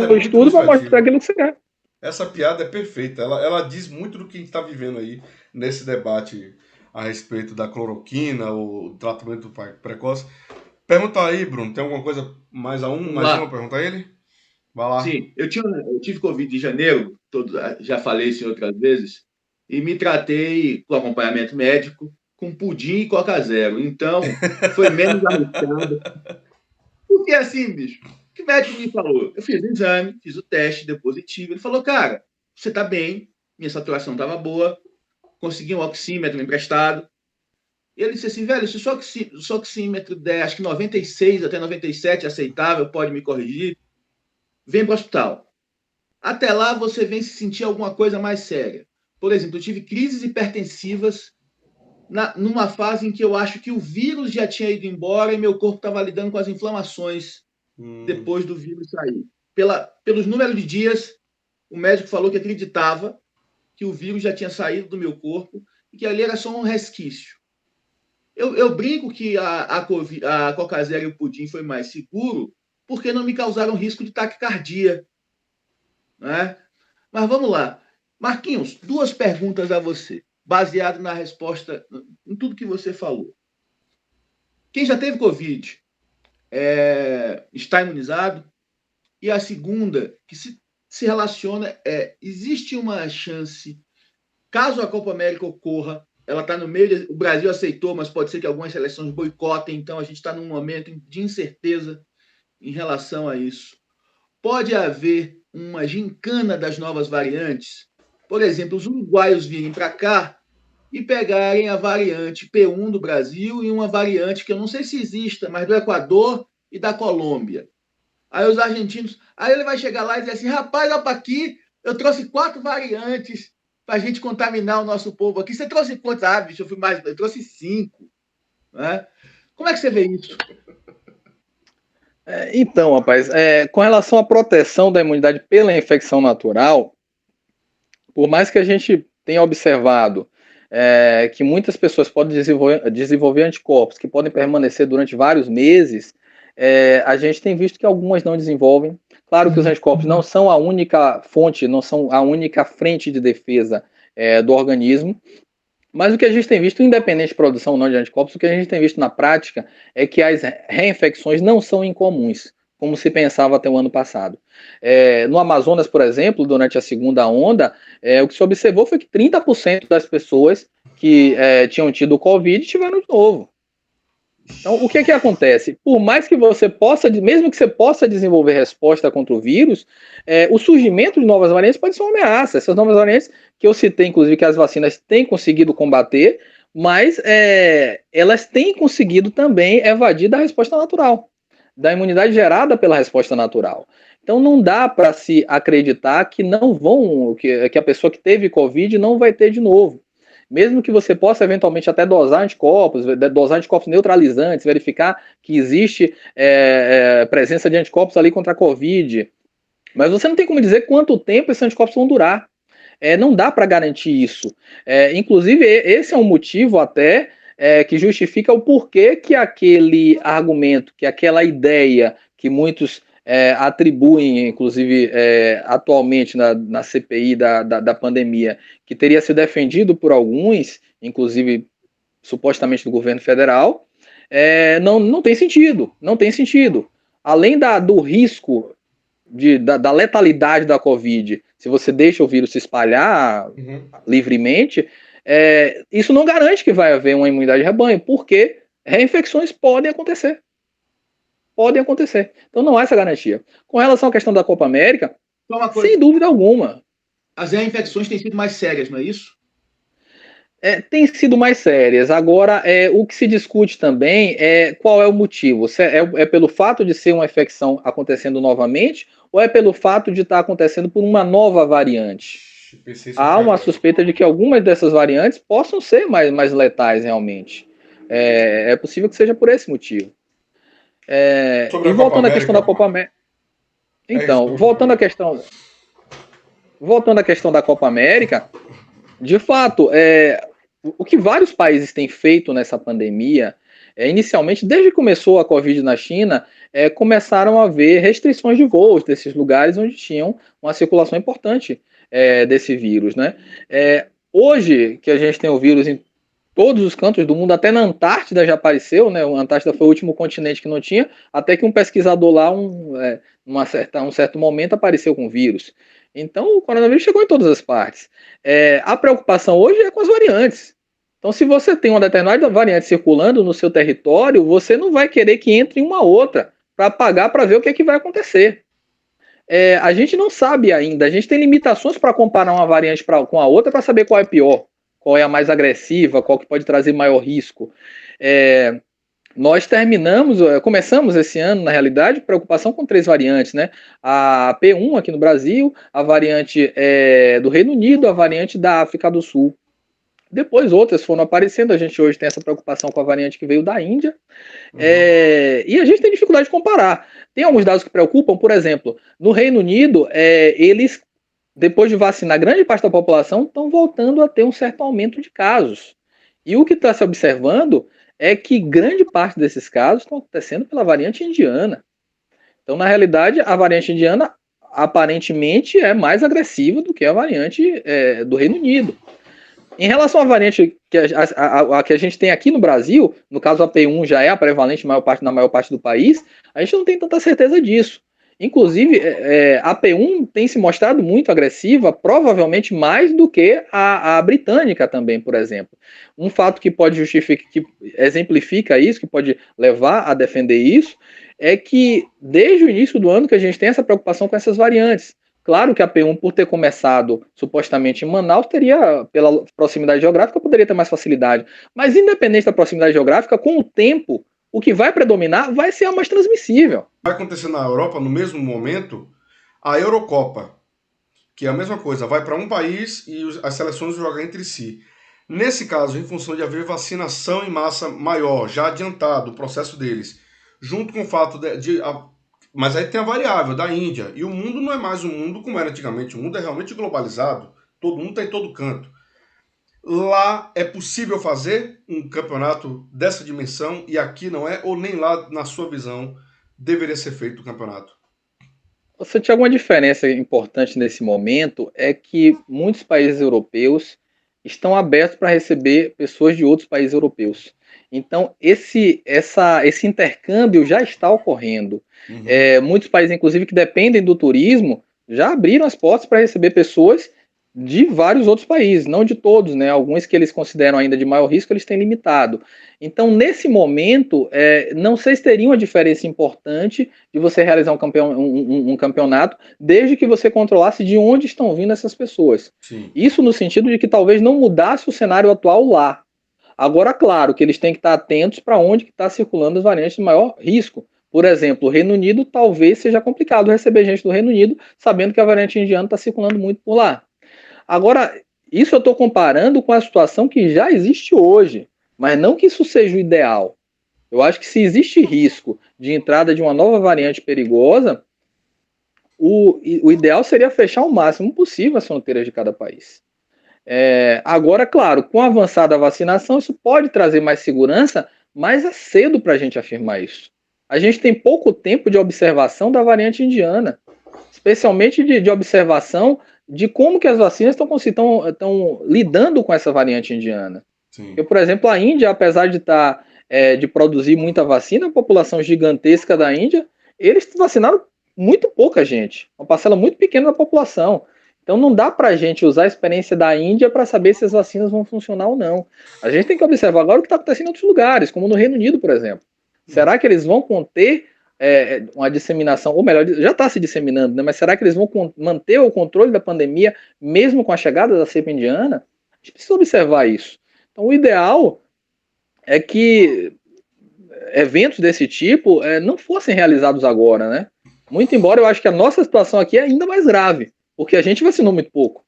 o estudo e vai mostrar aquilo que você quer. Essa piada é perfeita. Ela diz muito do que a gente está vivendo aí nesse debate a respeito da cloroquina, o tratamento precoce. Pergunta aí, Bruno, tem alguma coisa mais uma pergunta a ele? Vai lá. Sim, eu tive Covid em janeiro, já falei isso em outras vezes, e me tratei com acompanhamento médico com pudim e Coca Zero. Então, foi menos arriscado. Porque assim, bicho, o que o médico me falou? Eu fiz o exame, fiz o teste, deu positivo. Ele falou, cara, você tá bem, minha saturação estava boa, consegui um oxímetro emprestado. E ele disse assim, velho, se o seu oxímetro der, acho que 96 até 97, aceitável, pode me corrigir, vem para o hospital. Até lá, você vem se sentir alguma coisa mais séria. Por exemplo, eu tive crises hipertensivas numa fase em que eu acho que o vírus já tinha ido embora e meu corpo estava lidando com as inflamações depois do vírus sair. Pelos números de dias, o médico falou que acreditava que o vírus já tinha saído do meu corpo e que ali era só um resquício. Eu brinco que a Coca Zero e o pudim foi mais seguro porque não me causaram risco de taquicardia. Né? Mas vamos lá. Marquinhos, 2 perguntas a você, baseado na resposta, em tudo que você falou. Quem já teve Covid está imunizado? E a segunda, que se relaciona, existe uma chance, caso a Copa América ocorra, ela está no meio, o Brasil aceitou, mas pode ser que algumas seleções boicotem, então a gente está num momento de incerteza em relação a isso. Pode haver uma gincana das novas variantes? Por exemplo, os uruguaios virem para cá e pegarem a variante P1 do Brasil e uma variante que eu não sei se exista, mas do Equador e da Colômbia. Aí os argentinos, aí ele vai chegar lá e dizer assim, rapaz, olha para aqui, eu trouxe 4 variantes para a gente contaminar o nosso povo aqui. Você trouxe quantos? Ah, bicho, eu trouxe 5. Né? Como é que você vê isso? Então, rapaz, com relação à proteção da imunidade pela infecção natural, por mais que a gente tenha observado que muitas pessoas podem desenvolver anticorpos que podem permanecer durante vários meses, a gente tem visto que algumas não desenvolvem. Claro que os anticorpos não são a única fonte, não são a única frente de defesa do organismo, mas o que a gente tem visto, independente de produção ou não de anticorpos, o que a gente tem visto na prática é que as reinfecções não são incomuns, como se pensava até o ano passado. No Amazonas, por exemplo, durante a segunda onda, o que se observou foi que 30% das pessoas que tinham tido Covid tiveram de novo. Então, o que acontece? Por mais que você possa, mesmo que você possa desenvolver resposta contra o vírus, o surgimento de novas variantes pode ser uma ameaça. Essas novas variantes que eu citei, inclusive, que as vacinas têm conseguido combater, mas elas têm conseguido também evadir da resposta natural, da imunidade gerada pela resposta natural. Então, não dá para se acreditar que não vão, que a pessoa que teve Covid não vai ter de novo. Mesmo que você possa eventualmente até dosar anticorpos neutralizantes, verificar que existe presença de anticorpos ali contra a Covid, mas você não tem como dizer quanto tempo esses anticorpos vão durar. Não dá para garantir isso. Inclusive, esse é um motivo até que justifica o porquê que aquele argumento, que aquela ideia que muitos atribuem, inclusive atualmente na CPI da pandemia, que teria sido defendido por alguns, inclusive supostamente do governo federal, não tem sentido. Não tem sentido. Além do risco da letalidade da Covid, se você deixa o vírus se espalhar livremente, isso não garante que vai haver uma imunidade de rebanho, porque reinfecções podem acontecer. Podem acontecer. Então não há essa garantia. Com relação à questão da Copa América, sem dúvida alguma. As reinfecções têm sido mais sérias, não é isso? Têm sido mais sérias. Agora, o que se discute também é qual é o motivo. É pelo fato de ser uma infecção acontecendo novamente ou é pelo fato de estar acontecendo por uma nova variante? Há uma suspeita de que algumas dessas variantes possam ser mais letais realmente. É possível que seja por esse motivo. E voltando à questão da Copa América. Então, voltando à questão da Copa América, de fato, o que vários países têm feito nessa pandemia, inicialmente, desde que começou a Covid na China, começaram a haver restrições de voos desses lugares onde tinham uma circulação importante desse vírus, né? Hoje, que a gente tem o vírus em todos os cantos do mundo, até na Antártida já apareceu, né? A Antártida foi o último continente que não tinha, até que um pesquisador lá, um certo momento, apareceu com vírus. Então, o coronavírus chegou em todas as partes. A preocupação hoje é com as variantes. Então, se você tem uma determinada variante circulando no seu território, você não vai querer que entre uma outra para pagar para ver o que é que vai acontecer. A gente não sabe ainda, a gente tem limitações para comparar uma variante com a outra para saber qual é pior, qual é a mais agressiva, qual que pode trazer maior risco. Nós começamos esse ano, na realidade, preocupação com 3 variantes, né? A P1 aqui no Brasil, a variante do Reino Unido, a variante da África do Sul. Depois outras foram aparecendo, a gente hoje tem essa preocupação com a variante que veio da Índia, e a gente tem dificuldade de comparar. Tem alguns dados que preocupam, por exemplo, no Reino Unido, eles, depois de vacinar grande parte da população, estão voltando a ter um certo aumento de casos. E o que está se observando é que grande parte desses casos estão acontecendo pela variante indiana. Então, na realidade, a variante indiana aparentemente é mais agressiva do que a variante do Reino Unido. Em relação à variante que a gente tem aqui no Brasil, no caso a P1 já é a prevalente na maior parte do país, a gente não tem tanta certeza disso. Inclusive, a P1 tem se mostrado muito agressiva, provavelmente mais do que a britânica também, por exemplo. Um fato que pode justificar, que exemplifica isso, que pode levar a defender isso, é que desde o início do ano que a gente tem essa preocupação com essas variantes. Claro que a P1, por ter começado supostamente em Manaus, teria, pela proximidade geográfica, poderia ter mais facilidade. Mas independente da proximidade geográfica, com o tempo, o que vai predominar vai ser a mais transmissível. Vai acontecer na Europa, no mesmo momento, a Eurocopa, que é a mesma coisa, vai para um país e as seleções jogam entre si. Nesse caso, em função de haver vacinação em massa maior, já adiantado o processo deles, junto com o fato mas aí tem a variável da Índia, e o mundo não é mais um mundo como era antigamente, o mundo é realmente globalizado, todo mundo está em todo canto. Lá é possível fazer um campeonato dessa dimensão e aqui não é, ou nem lá, na sua visão, deveria ser feito o campeonato? Você tinha alguma diferença importante nesse momento é que muitos países europeus estão abertos para receber pessoas de outros países europeus. Então, esse intercâmbio já está ocorrendo. Muitos países, inclusive, que dependem do turismo, já abriram as portas para receber pessoas de vários outros países, não de todos, né? Alguns que eles consideram ainda de maior risco, eles têm limitado. Então, nesse momento, não sei se teria uma diferença importante de você realizar um campeonato, desde que você controlasse de onde estão vindo essas pessoas. Sim. Isso no sentido de que talvez não mudasse o cenário atual lá. Agora, claro, que eles têm que estar atentos para onde está circulando as variantes de maior risco. Por exemplo, o Reino Unido talvez seja complicado receber gente do Reino Unido, sabendo que a variante indiana está circulando muito por lá. Agora, isso eu estou comparando com a situação que já existe hoje, mas não que isso seja o ideal. Eu acho que se existe risco de entrada de uma nova variante perigosa, o ideal seria fechar o máximo possível as fronteiras de cada país. Agora, claro, com a avançada vacinação, isso pode trazer mais segurança, mas é cedo para a gente afirmar isso. A gente tem pouco tempo de observação da variante indiana, especialmente de observação de como que as vacinas estão lidando com essa variante indiana. Sim. Porque, por exemplo, a Índia, apesar de produzir muita vacina, a população gigantesca da Índia, eles vacinaram muito pouca gente, uma parcela muito pequena da população. Então não dá para a gente usar a experiência da Índia para saber se as vacinas vão funcionar ou não. A gente tem que observar agora o que está acontecendo em outros lugares, como no Reino Unido, por exemplo. Será que eles vão conter uma disseminação, ou melhor, já está se disseminando, né? Mas será que eles vão manter o controle da pandemia mesmo com a chegada da cepa indiana? A gente precisa observar isso. Então o ideal é que eventos desse tipo não fossem realizados agora, né? Muito embora eu acho que a nossa situação aqui é ainda mais grave, porque a gente vacinou muito pouco.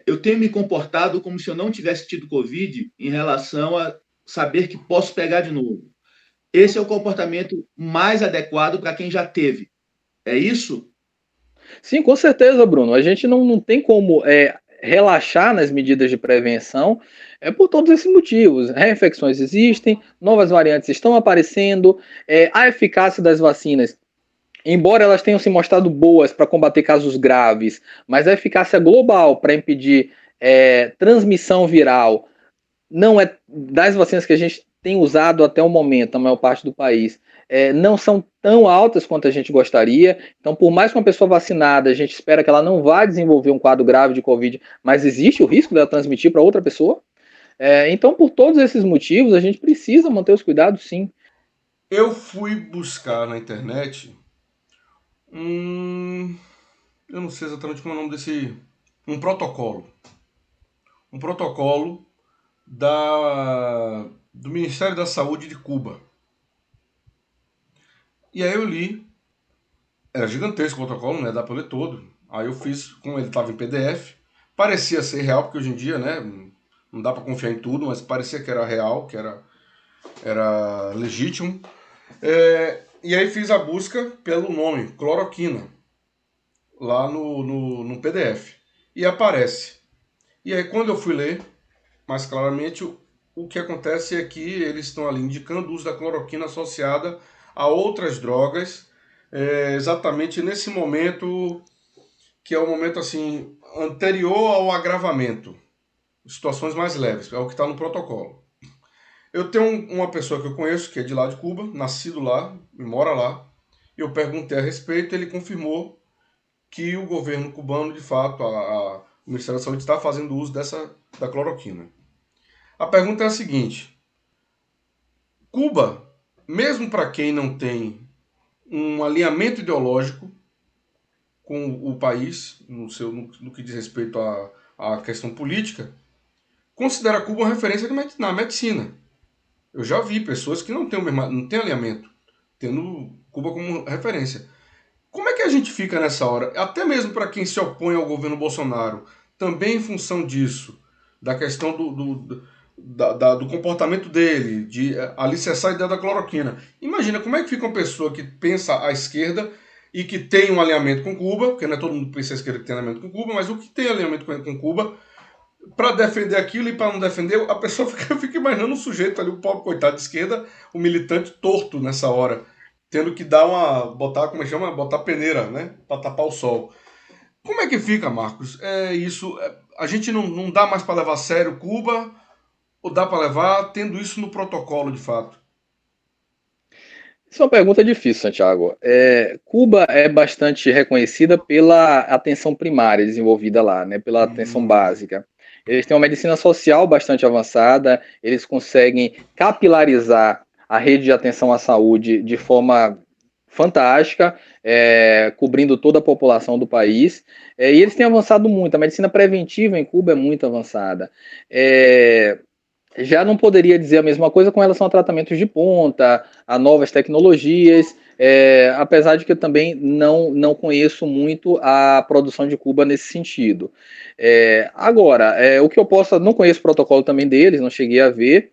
Eu tenho me comportado como se eu não tivesse tido Covid em relação a saber que posso pegar de novo. Esse é o comportamento mais adequado para quem já teve. É isso? Sim, com certeza, Bruno. A gente não tem como relaxar nas medidas de prevenção por todos esses motivos. Reinfecções existem, novas variantes estão aparecendo, a eficácia das vacinas, embora elas tenham se mostrado boas para combater casos graves, mas a eficácia global para impedir transmissão viral não é das vacinas que a gente tem usado até o momento, a maior parte do país, não são tão altas quanto a gente gostaria. Então, por mais que uma pessoa vacinada, a gente espera que ela não vá desenvolver um quadro grave de Covid, mas existe o risco dela transmitir para outra pessoa. Então, por todos esses motivos, a gente precisa manter os cuidados, sim. Eu fui buscar na internet eu não sei exatamente como é o nome desse... Um protocolo. Um protocolo do Ministério da Saúde de Cuba. E aí eu li, era gigantesco o protocolo, né? Dá pra ler todo. Aí eu fiz, como ele estava em PDF, parecia ser real, porque hoje em dia, né? Não dá pra confiar em tudo, mas parecia que era real, que era legítimo. E aí fiz a busca pelo nome, cloroquina, lá no PDF. E aparece. E aí quando eu fui ler, mais claramente, o que acontece é que eles estão ali indicando o uso da cloroquina associada a outras drogas, exatamente nesse momento, que é o momento assim anterior ao agravamento, situações mais leves, é o que está no protocolo. Eu tenho uma pessoa que eu conheço, que é de lá de Cuba, nascido lá, mora lá, Eu perguntei a respeito, ele confirmou que o governo cubano, de fato, o Ministério da Saúde está fazendo uso da cloroquina. A pergunta é a seguinte: Cuba, mesmo para quem não tem um alinhamento ideológico com o país, no que diz respeito à questão política, considera Cuba uma referência na medicina. Eu já vi pessoas que não têm alinhamento, tendo Cuba como referência. Como é que a gente fica nessa hora? Até mesmo para quem se opõe ao governo Bolsonaro, também em função disso, da questão do comportamento dele, de alicerçar a ideia da cloroquina. Imagina como é que fica uma pessoa que pensa à esquerda e que tem um alinhamento com Cuba, porque não é todo mundo que pensa à esquerda que tem alinhamento com Cuba, mas o que tem alinhamento com Cuba, para defender aquilo e para não defender, a pessoa fica imaginando um sujeito ali, o pobre coitado de esquerda, o militante torto nessa hora, tendo que botar peneira, né, para tapar o sol. Como é que fica, Marcos? A gente não dá mais para levar a sério Cuba, ou dá para levar tendo isso no protocolo de fato? Isso é uma pergunta difícil, Santiago. Cuba é bastante reconhecida pela atenção primária desenvolvida lá, né, pela atenção básica. Eles têm uma medicina social bastante avançada, eles conseguem capilarizar a rede de atenção à saúde de forma fantástica, cobrindo toda a população do país, e eles têm avançado muito. A medicina preventiva em Cuba é muito avançada. Já não poderia dizer a mesma coisa com relação a tratamentos de ponta, a novas tecnologias, apesar de que eu também não conheço muito a produção de Cuba nesse sentido. Agora, o que eu posso, não conheço o protocolo também deles, não cheguei a ver,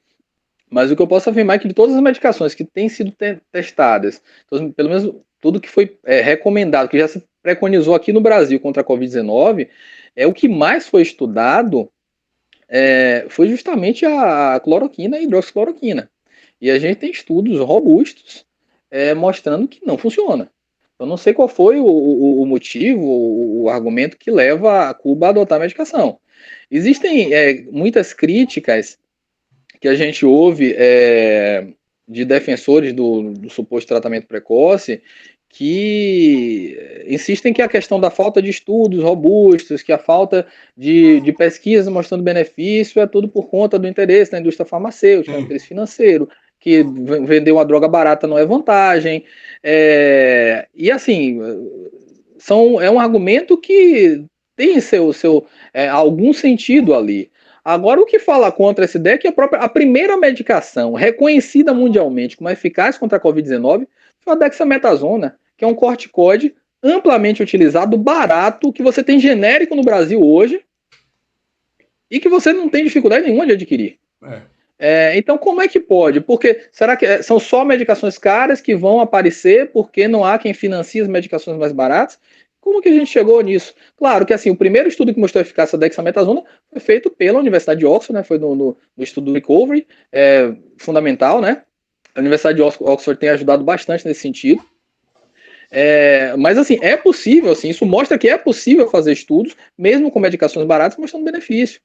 mas o que eu posso afirmar é que de todas as medicações que têm sido testadas, pelo menos tudo que foi recomendado, que já se preconizou aqui no Brasil contra a Covid-19, o que mais foi estudado foi justamente a cloroquina e a hidroxicloroquina. E a gente tem estudos robustos mostrando que não funciona. Eu não sei qual foi o motivo, o argumento que leva a Cuba a adotar a medicação. Existem muitas críticas que a gente ouve de defensores do suposto tratamento precoce, que insistem que a questão da falta de estudos robustos, que a falta de pesquisas mostrando benefício é tudo por conta do interesse da indústria farmacêutica, interesse financeiro, que vender uma droga barata não é vantagem. E assim, é um argumento que tem algum sentido ali. Agora, o que fala contra essa ideia é que a primeira medicação reconhecida mundialmente como eficaz contra a Covid-19 foi a dexametasona, que é um corticoide amplamente utilizado, barato, que você tem genérico no Brasil hoje e que você não tem dificuldade nenhuma de adquirir. Então, como é que pode? Porque será que são só medicações caras que vão aparecer porque não há quem financie as medicações mais baratas? Como que a gente chegou nisso? Claro que assim, o primeiro estudo que mostrou a eficácia da dexametasona foi feito pela Universidade de Oxford, né? Foi no estudo do Recovery, fundamental, né? A Universidade de Oxford tem ajudado bastante nesse sentido. Mas assim, é possível, assim, isso mostra que é possível fazer estudos, mesmo com medicações baratas, mostrando benefício.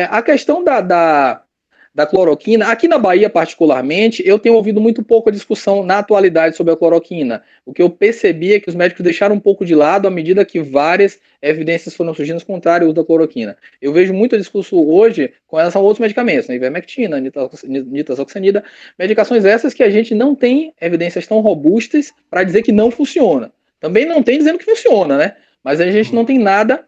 A questão da cloroquina, aqui na Bahia particularmente, eu tenho ouvido muito pouco a discussão na atualidade sobre a cloroquina. O que eu percebi é que os médicos deixaram um pouco de lado à medida que várias evidências foram surgindo contrárias ao uso da cloroquina. Eu vejo muito discurso hoje com relação a outros medicamentos, né? Ivermectina, nitazoxanida, medicações essas que a gente não tem evidências tão robustas para dizer que não funciona. Também não tem dizendo que funciona, né? Mas a gente não tem nada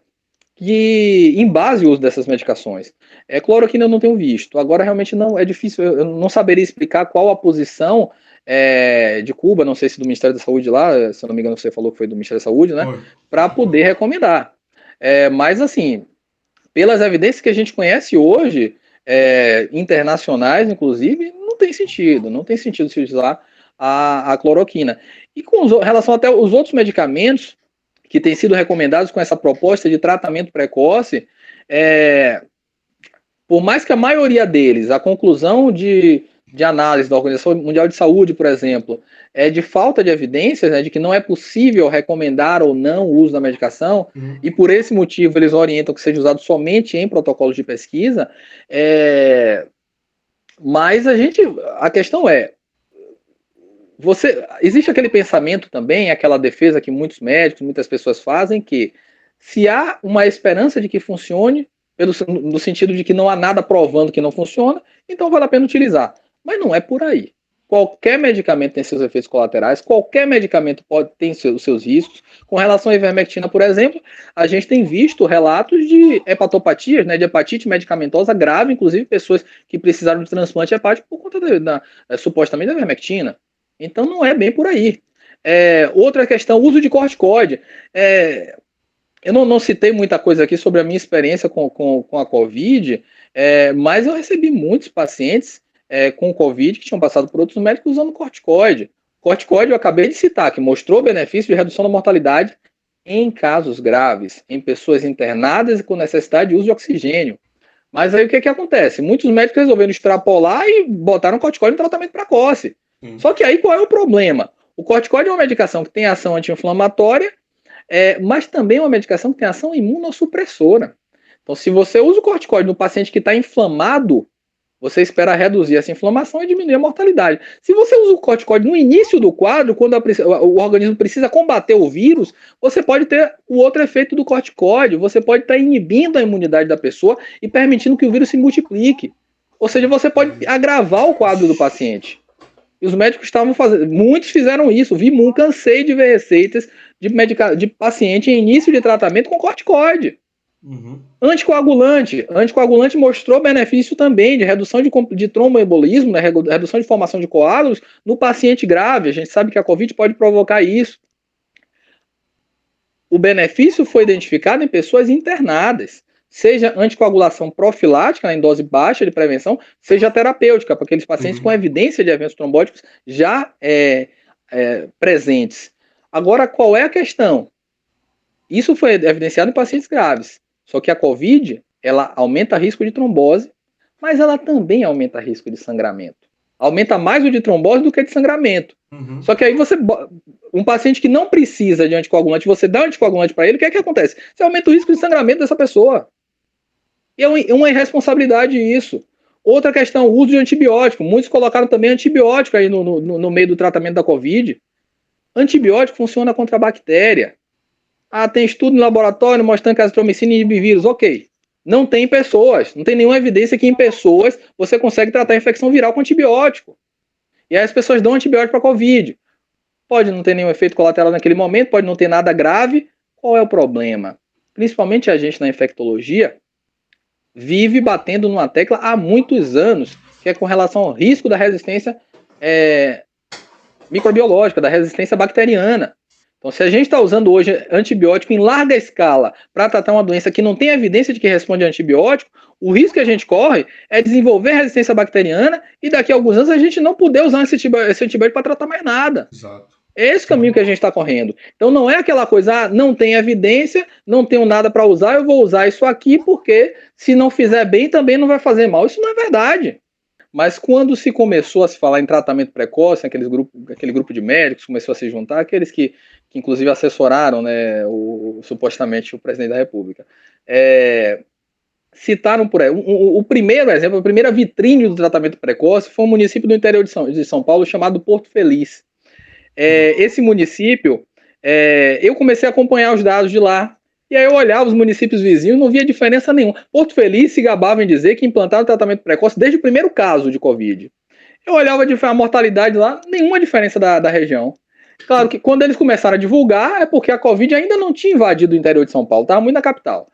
que embase o uso dessas medicações. Cloroquina eu não tenho visto. Agora realmente não é difícil, eu não saberia explicar qual a posição de Cuba, não sei se do Ministério da Saúde lá, se eu não me engano você falou que foi do Ministério da Saúde, né? Para poder recomendar. Mas assim, pelas evidências que a gente conhece hoje, internacionais inclusive, não tem sentido se utilizar a cloroquina. E com relação até aos outros medicamentos que têm sido recomendados com essa proposta de tratamento precoce, por mais que a maioria deles, a conclusão de análise da Organização Mundial de Saúde, por exemplo, é de falta de evidências, né, de que não é possível recomendar ou não o uso da medicação, e por esse motivo eles orientam que seja usado somente em protocolos de pesquisa, mas a questão existe aquele pensamento também, aquela defesa que muitos médicos, muitas pessoas fazem, que se há uma esperança de que funcione, no sentido de que não há nada provando que não funciona, então vale a pena utilizar. Mas não é por aí. Qualquer medicamento tem seus efeitos colaterais, qualquer medicamento pode ter os seus riscos. Com relação à ivermectina, por exemplo, a gente tem visto relatos de hepatopatias, né, de hepatite medicamentosa grave, inclusive pessoas que precisaram de transplante hepático por conta supostamente da ivermectina. Então não é bem por aí. Outra questão, uso de corticoide. Eu não citei muita coisa aqui sobre a minha experiência com a Covid, mas eu recebi muitos pacientes com Covid que tinham passado por outros médicos usando corticoide. Corticoide eu acabei de citar, que mostrou benefício de redução da mortalidade em casos graves, em pessoas internadas e com necessidade de uso de oxigênio. Mas aí o que acontece? Muitos médicos resolveram extrapolar e botaram corticoide no tratamento precoce. Só que aí qual é o problema? O corticoide é uma medicação que tem ação anti-inflamatória, mas também é uma medicação que tem ação imunossupressora. Então, se você usa o corticoide no paciente que está inflamado, você espera reduzir essa inflamação e diminuir a mortalidade. Se você usa o corticoide no início do quadro, quando o organismo precisa combater o vírus, você pode ter o outro efeito do corticoide, você pode estar inibindo a imunidade da pessoa e permitindo que o vírus se multiplique. Ou seja, você pode agravar o quadro do paciente. E os médicos estavam fazendo, muitos fizeram isso, cansei de ver receitas de paciente em início de tratamento com corticoide. Anticoagulante mostrou benefício também de redução de tromboembolismo, né, redução de formação de coágulos no paciente grave. A gente sabe que a Covid pode provocar isso. O benefício foi identificado em pessoas internadas, seja anticoagulação profilática, em dose baixa de prevenção, seja terapêutica, para aqueles pacientes com evidência de eventos trombóticos já presentes. Agora, qual é a questão? Isso foi evidenciado em pacientes graves. Só que a Covid, ela aumenta o risco de trombose, mas ela também aumenta o risco de sangramento. Aumenta mais o de trombose do que de sangramento. Só que aí um paciente que não precisa de anticoagulante, você dá anticoagulante para ele, o que é que acontece? Você aumenta o risco de sangramento dessa pessoa. E é uma irresponsabilidade isso. Outra questão, o uso de antibiótico. Muitos colocaram também antibiótico aí no meio do tratamento da Covid. Antibiótico funciona contra a bactéria. Tem estudo no laboratório mostrando que a azitromicina inibe vírus. Ok. Não tem em pessoas. Não tem nenhuma evidência que em pessoas você consegue tratar a infecção viral com antibiótico. E aí as pessoas dão antibiótico para a Covid. Pode não ter nenhum efeito colateral naquele momento, pode não ter nada grave. Qual é o problema? Principalmente a gente na infectologia vive batendo numa tecla há muitos anos, que é com relação ao risco da resistência microbiológica, da resistência bacteriana. Então, se a gente está usando hoje antibiótico em larga escala para tratar uma doença que não tem evidência de que responde a antibiótico, o risco que a gente corre é desenvolver resistência bacteriana e daqui a alguns anos a gente não poder usar esse antibiótico para tratar mais nada. Exato. É esse caminho que a gente está correndo. Então não é aquela coisa, não tem evidência, não tenho nada para usar, eu vou usar isso aqui porque se não fizer bem também não vai fazer mal. Isso não é verdade. Mas quando se começou a se falar em tratamento precoce, aquele grupo de médicos começou a se juntar, aqueles que inclusive assessoraram, né, supostamente o presidente da República, citaram por aí. O primeiro exemplo, a primeira vitrine do tratamento precoce foi um município do interior de São Paulo chamado Porto Feliz. Esse município, eu comecei a acompanhar os dados de lá, e aí eu olhava os municípios vizinhos e não via diferença nenhuma. Porto Feliz se gabava em dizer que implantaram tratamento precoce desde o primeiro caso de Covid. Eu olhava a mortalidade lá, nenhuma diferença da região. Claro que quando eles começaram a divulgar, é porque a Covid ainda não tinha invadido o interior de São Paulo, estava muito na capital.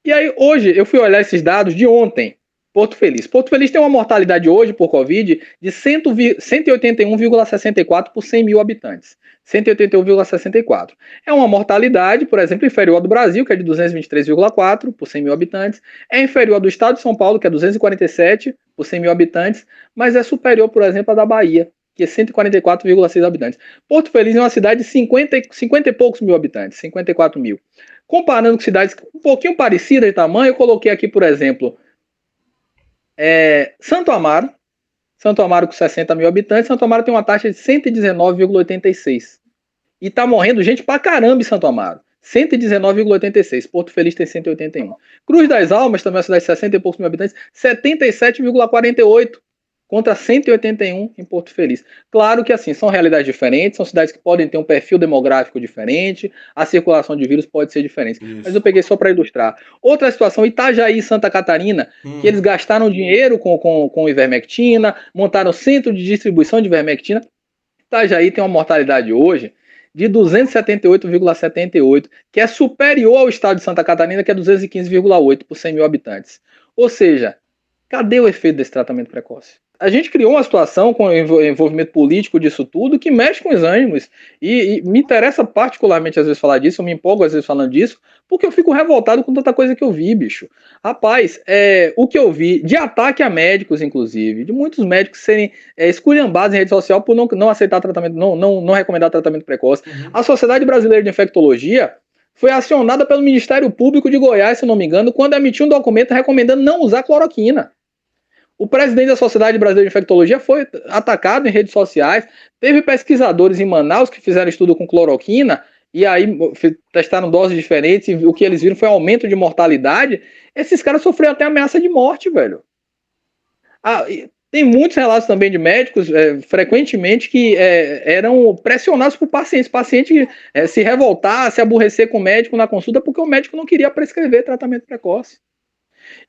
E aí hoje, eu fui olhar esses dados de ontem, Porto Feliz. Porto Feliz tem uma mortalidade hoje por Covid de 181,64 por 100 mil habitantes. 181,64. É uma mortalidade, por exemplo, inferior à do Brasil, que é de 223,4 por 100 mil habitantes. É inferior à do estado de São Paulo, que é 247 por 100 mil habitantes. Mas é superior, por exemplo, à da Bahia, que é 144,6 habitantes. Porto Feliz é uma cidade de 50 e poucos mil habitantes, 54 mil. Comparando com cidades um pouquinho parecidas de tamanho, eu coloquei aqui, por exemplo, Santo Amaro com 60 mil habitantes. Santo Amaro tem uma taxa de 119,86. E tá morrendo gente pra caramba em Santo Amaro. 119,86. Porto Feliz tem 181. Cruz das Almas, também é uma cidade de 60 e poucos mil habitantes, 77,48. contra 181 em Porto Feliz. Claro que assim, são realidades diferentes, são cidades que podem ter um perfil demográfico diferente, a circulação de vírus pode ser diferente. Isso. Mas eu peguei só para ilustrar. Outra situação, Itajaí e Santa Catarina, que eles gastaram dinheiro com ivermectina, montaram centro de distribuição de ivermectina. Itajaí tem uma mortalidade hoje de 278,78, que é superior ao estado de Santa Catarina, que é 215,8 por 100 mil habitantes. Ou seja, cadê o efeito desse tratamento precoce? A gente criou uma situação com o envolvimento político disso tudo que mexe com os ânimos. E me interessa particularmente às vezes falar disso, eu me empolgo às vezes falando disso, porque eu fico revoltado com tanta coisa que eu vi, bicho. Rapaz, o que eu vi de ataque a médicos, inclusive, de muitos médicos serem esculhambados em rede social por não aceitar tratamento, não recomendar tratamento precoce. A Sociedade Brasileira de Infectologia foi acionada pelo Ministério Público de Goiás, se não me engano, quando emitiu um documento recomendando não usar cloroquina. O presidente da Sociedade Brasileira de Infectologia foi atacado em redes sociais. Teve pesquisadores em Manaus que fizeram estudo com cloroquina e aí testaram doses diferentes e o que eles viram foi aumento de mortalidade. Esses caras sofreram até ameaça de morte, velho. Tem muitos relatos também de médicos, frequentemente, que eram pressionados por pacientes. Paciente se revoltar, se aborrecer com o médico na consulta porque o médico não queria prescrever tratamento precoce.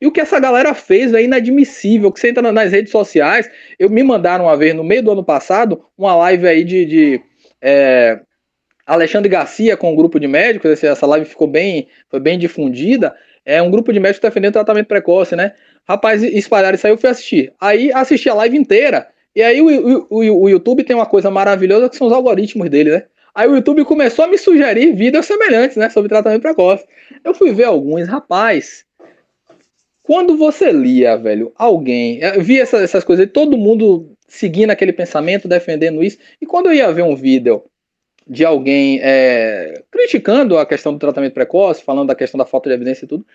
E o que essa galera fez é inadmissível, que você entra nas redes sociais, me mandaram uma vez, no meio do ano passado, uma live aí de Alexandre Garcia com um grupo de médicos, essa live foi bem difundida, um grupo de médicos defendendo tratamento precoce, né? Rapaz, espalharam isso aí, eu fui assistir. Aí assisti a live inteira, e aí o YouTube tem uma coisa maravilhosa que são os algoritmos dele, né? Aí o YouTube começou a me sugerir vídeos semelhantes, né, sobre tratamento precoce. Eu fui ver alguns, rapaz... Quando você lia, velho, eu via essas coisas, todo mundo seguindo aquele pensamento, defendendo isso, e quando eu ia ver um vídeo de alguém criticando a questão do tratamento precoce, falando da questão da falta de evidência e tudo,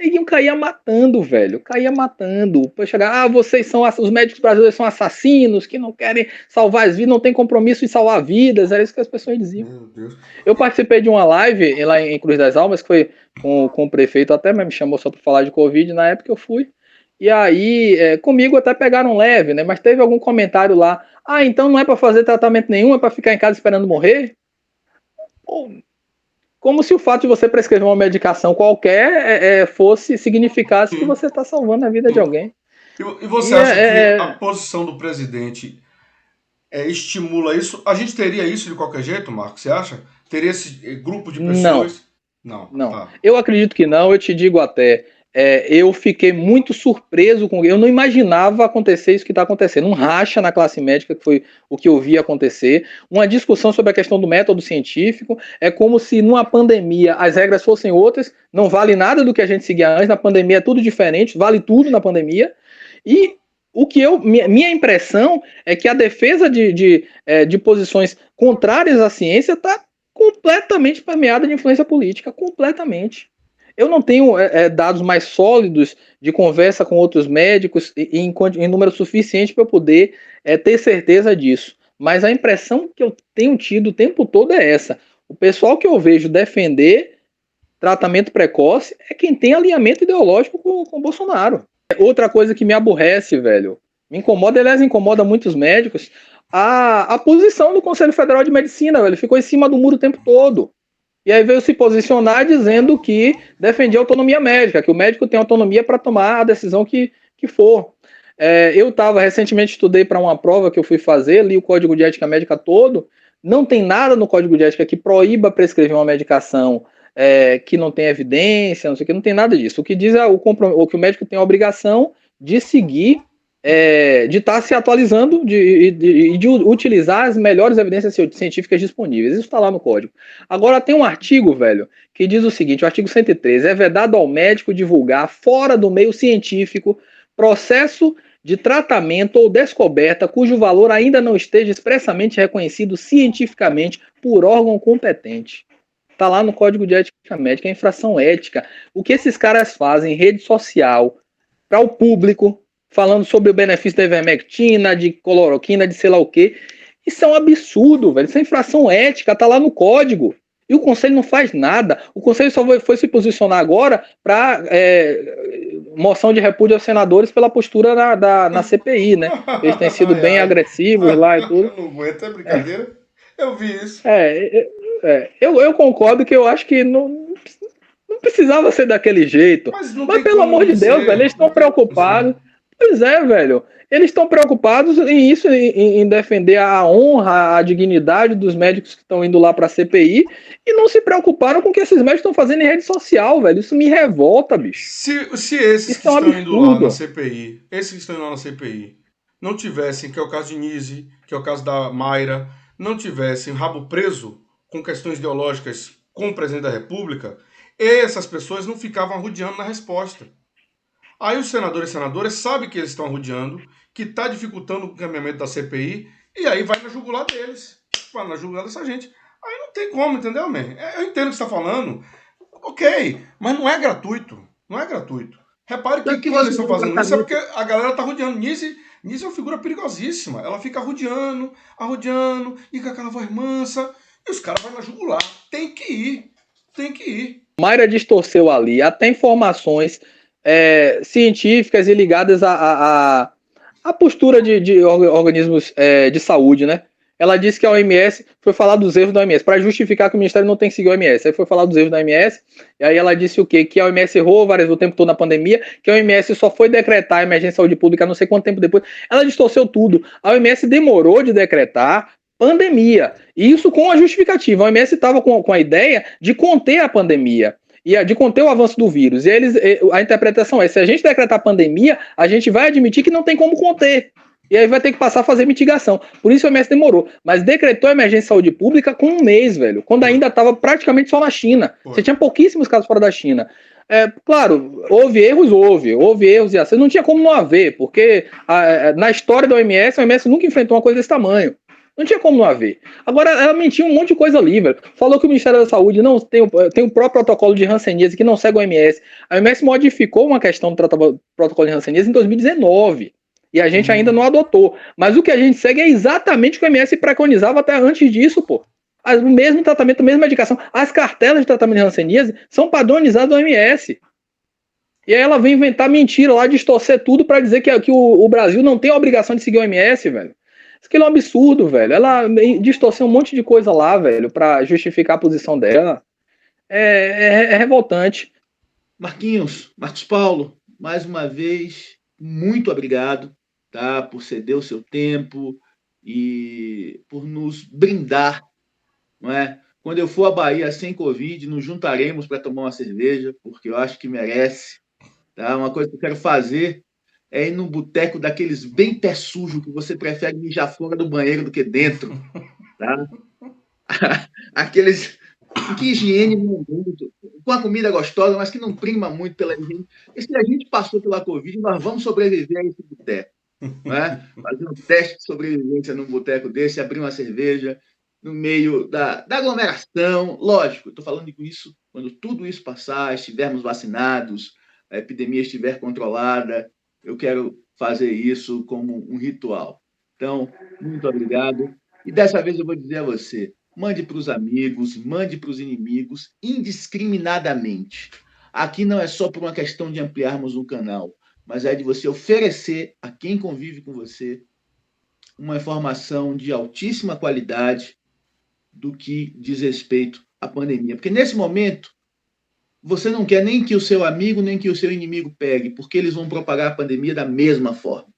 Neguinho caía matando, velho. Caía matando. Pra chegar, os médicos brasileiros são assassinos, que não querem salvar as vidas, não tem compromisso em salvar vidas. Era isso que as pessoas diziam. Meu Deus. Eu participei de uma live lá em Cruz das Almas, que foi com o prefeito, até me chamou só pra falar de Covid, na época eu fui. E aí, comigo até pegaram leve, né? Mas teve algum comentário lá. Ah, então não é pra fazer tratamento nenhum, é pra ficar em casa esperando morrer? Pô, como se o fato de você prescrever uma medicação qualquer significasse que você está salvando a vida de alguém. E você acha que a posição do presidente estimula isso? A gente teria isso de qualquer jeito, Marcos? Você acha? Teria esse grupo de pessoas? Não. Tá. Eu acredito que não, eu te digo até. Eu fiquei muito surpreso com. Eu não imaginava acontecer isso que está acontecendo. Um racha na classe médica, que foi o que eu vi acontecer. Uma discussão sobre a questão do método científico. É como se numa pandemia as regras fossem outras. Não vale nada do que a gente seguia antes. Na pandemia é tudo diferente, vale tudo na pandemia. E minha impressão é que a defesa de posições contrárias à ciência está completamente permeada de influência política. Completamente. Eu não tenho dados mais sólidos de conversa com outros médicos em número suficiente para eu poder ter certeza disso. Mas a impressão que eu tenho tido o tempo todo é essa. O pessoal que eu vejo defender tratamento precoce é quem tem alinhamento ideológico com o Bolsonaro. Outra coisa que me aborrece, velho, me incomoda, aliás, incomoda muitos médicos, a posição do Conselho Federal de Medicina, velho, ficou em cima do muro o tempo todo. E aí veio se posicionar dizendo que defendia a autonomia médica, que o médico tem autonomia para tomar a decisão que for. Eu recentemente estudei para uma prova que eu fui fazer, li o Código de Ética Médica todo, não tem nada no Código de Ética que proíba prescrever uma medicação que não tem evidência, não sei o que, não tem nada disso. O que diz que o médico tem a obrigação de seguir, de estar se atualizando e de utilizar as melhores evidências científicas disponíveis. Isso está lá no código. Agora tem um artigo, velho, que diz o seguinte, o artigo 113, é vedado ao médico divulgar fora do meio científico processo de tratamento ou descoberta cujo valor ainda não esteja expressamente reconhecido cientificamente por órgão competente. Está lá no Código de Ética Médica, é infração ética. O que esses caras fazem em rede social para o público, falando sobre o benefício da ivermectina, de cloroquina, de sei lá o quê. Isso é um absurdo, velho. Isso é infração ética, tá lá no código. E o Conselho não faz nada. O Conselho só foi se posicionar agora para moção de repúdio aos senadores pela postura na CPI, né? Eles têm sido bem agressivos lá e tudo. Eu não aguento, é brincadeira. Eu vi isso. Eu concordo que eu acho que não precisava ser daquele jeito. Mas pelo amor de Deus, velho, eles estão preocupados. Pois é, velho. Eles estão preocupados em defender a honra, a dignidade dos médicos que estão indo lá para a CPI e não se preocuparam com o que esses médicos estão fazendo em rede social, velho. Isso me revolta, bicho. Se esses que estão indo lá na CPI, não tivessem, que é o caso de Nise, que é o caso da Mayra, não tivessem rabo preso com questões ideológicas com o presidente da República, essas pessoas não ficavam arrodeando na resposta. Aí os senadores e senadoras sabem que eles estão arrodeando, que está dificultando o caminhamento da CPI, e aí vai na jugular deles, vai na jugular dessa gente. Aí não tem como, entendeu, man? Eu entendo o que você está falando, ok, mas não é gratuito, não é gratuito. Repare que quando eles estão fazendo isso é porque a galera está arrodeando. Nise é uma figura perigosíssima, ela fica arrodeando, e com aquela voz mansa, e os caras vão na jugular. Tem que ir. Mayra distorceu ali, até informações científicas e ligadas à postura de organismos de saúde, né? Ela disse que a OMS foi falar dos erros da OMS, para justificar que o Ministério não tem que seguir a OMS. Aí foi falar dos erros da OMS, e aí ela disse o quê? Que a OMS errou várias vezes o tempo todo na pandemia, que a OMS só foi decretar a emergência de saúde pública não sei quanto tempo depois. Ela distorceu tudo. A OMS demorou de decretar pandemia, e isso com a justificativa. A OMS estava com a ideia de conter a pandemia, e de conter o avanço do vírus. E a interpretação é, se a gente decretar pandemia, a gente vai admitir que não tem como conter. E aí vai ter que passar a fazer mitigação. Por isso o OMS demorou. Mas decretou a emergência de saúde pública com um mês, velho. Quando ainda estava praticamente só na China. Você tinha pouquíssimos casos fora da China. Claro, houve erros e assim. Não tinha como não haver, porque na história da OMS, a OMS nunca enfrentou uma coisa desse tamanho. Não tinha como não haver. Agora, ela mentiu um monte de coisa ali, velho. Falou que o Ministério da Saúde não tem o próprio protocolo de hanseníase que não segue o OMS. A OMS modificou uma questão do protocolo de hanseníase em 2019. E a gente ainda não adotou. Mas o que a gente segue é exatamente o que a OMS preconizava até antes disso, pô. O mesmo tratamento, a mesma medicação. As cartelas de tratamento de hanseníase são padronizadas da OMS. E aí ela vem inventar mentira lá, distorcer tudo para dizer que o Brasil não tem a obrigação de seguir o OMS, velho. Isso aqui é um absurdo, velho. Ela distorceu um monte de coisa lá, velho, para justificar a posição dela. É revoltante. Marcos Paulo, mais uma vez, muito obrigado, tá, por ceder o seu tempo e por nos brindar, não é? Quando eu for à Bahia sem Covid, nos juntaremos para tomar uma cerveja, porque eu acho que merece. Tá? Uma coisa que eu quero fazer é ir num boteco daqueles bem pé sujo, que você prefere mijar fora do banheiro do que dentro. Tá? Aqueles que higiene muito, com a comida gostosa, mas que não prima muito pela higiene. E se a gente passou pela Covid, nós vamos sobreviver a esse boteco. Né? Fazer um teste de sobrevivência num boteco desse, abrir uma cerveja no meio da aglomeração. Lógico, estou falando isso quando tudo isso passar, estivermos vacinados, a epidemia estiver controlada. Eu quero fazer isso como um ritual. Então, muito obrigado. E dessa vez eu vou dizer a você, mande para os amigos, mande para os inimigos, indiscriminadamente. Aqui não é só por uma questão de ampliarmos um canal, mas é de você oferecer a quem convive com você uma informação de altíssima qualidade do que diz respeito à pandemia. Porque nesse momento, você não quer nem que o seu amigo, nem que o seu inimigo pegue, porque eles vão propagar a pandemia da mesma forma.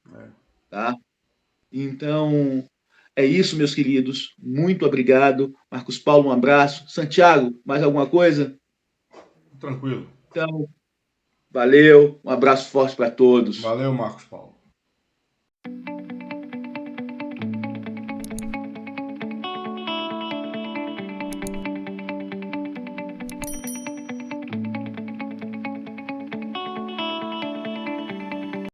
Tá? Então, é isso, meus queridos. Muito obrigado. Marcos Paulo, um abraço. Santiago, mais alguma coisa? Tranquilo. Então, valeu. Um abraço forte para todos. Valeu, Marcos Paulo.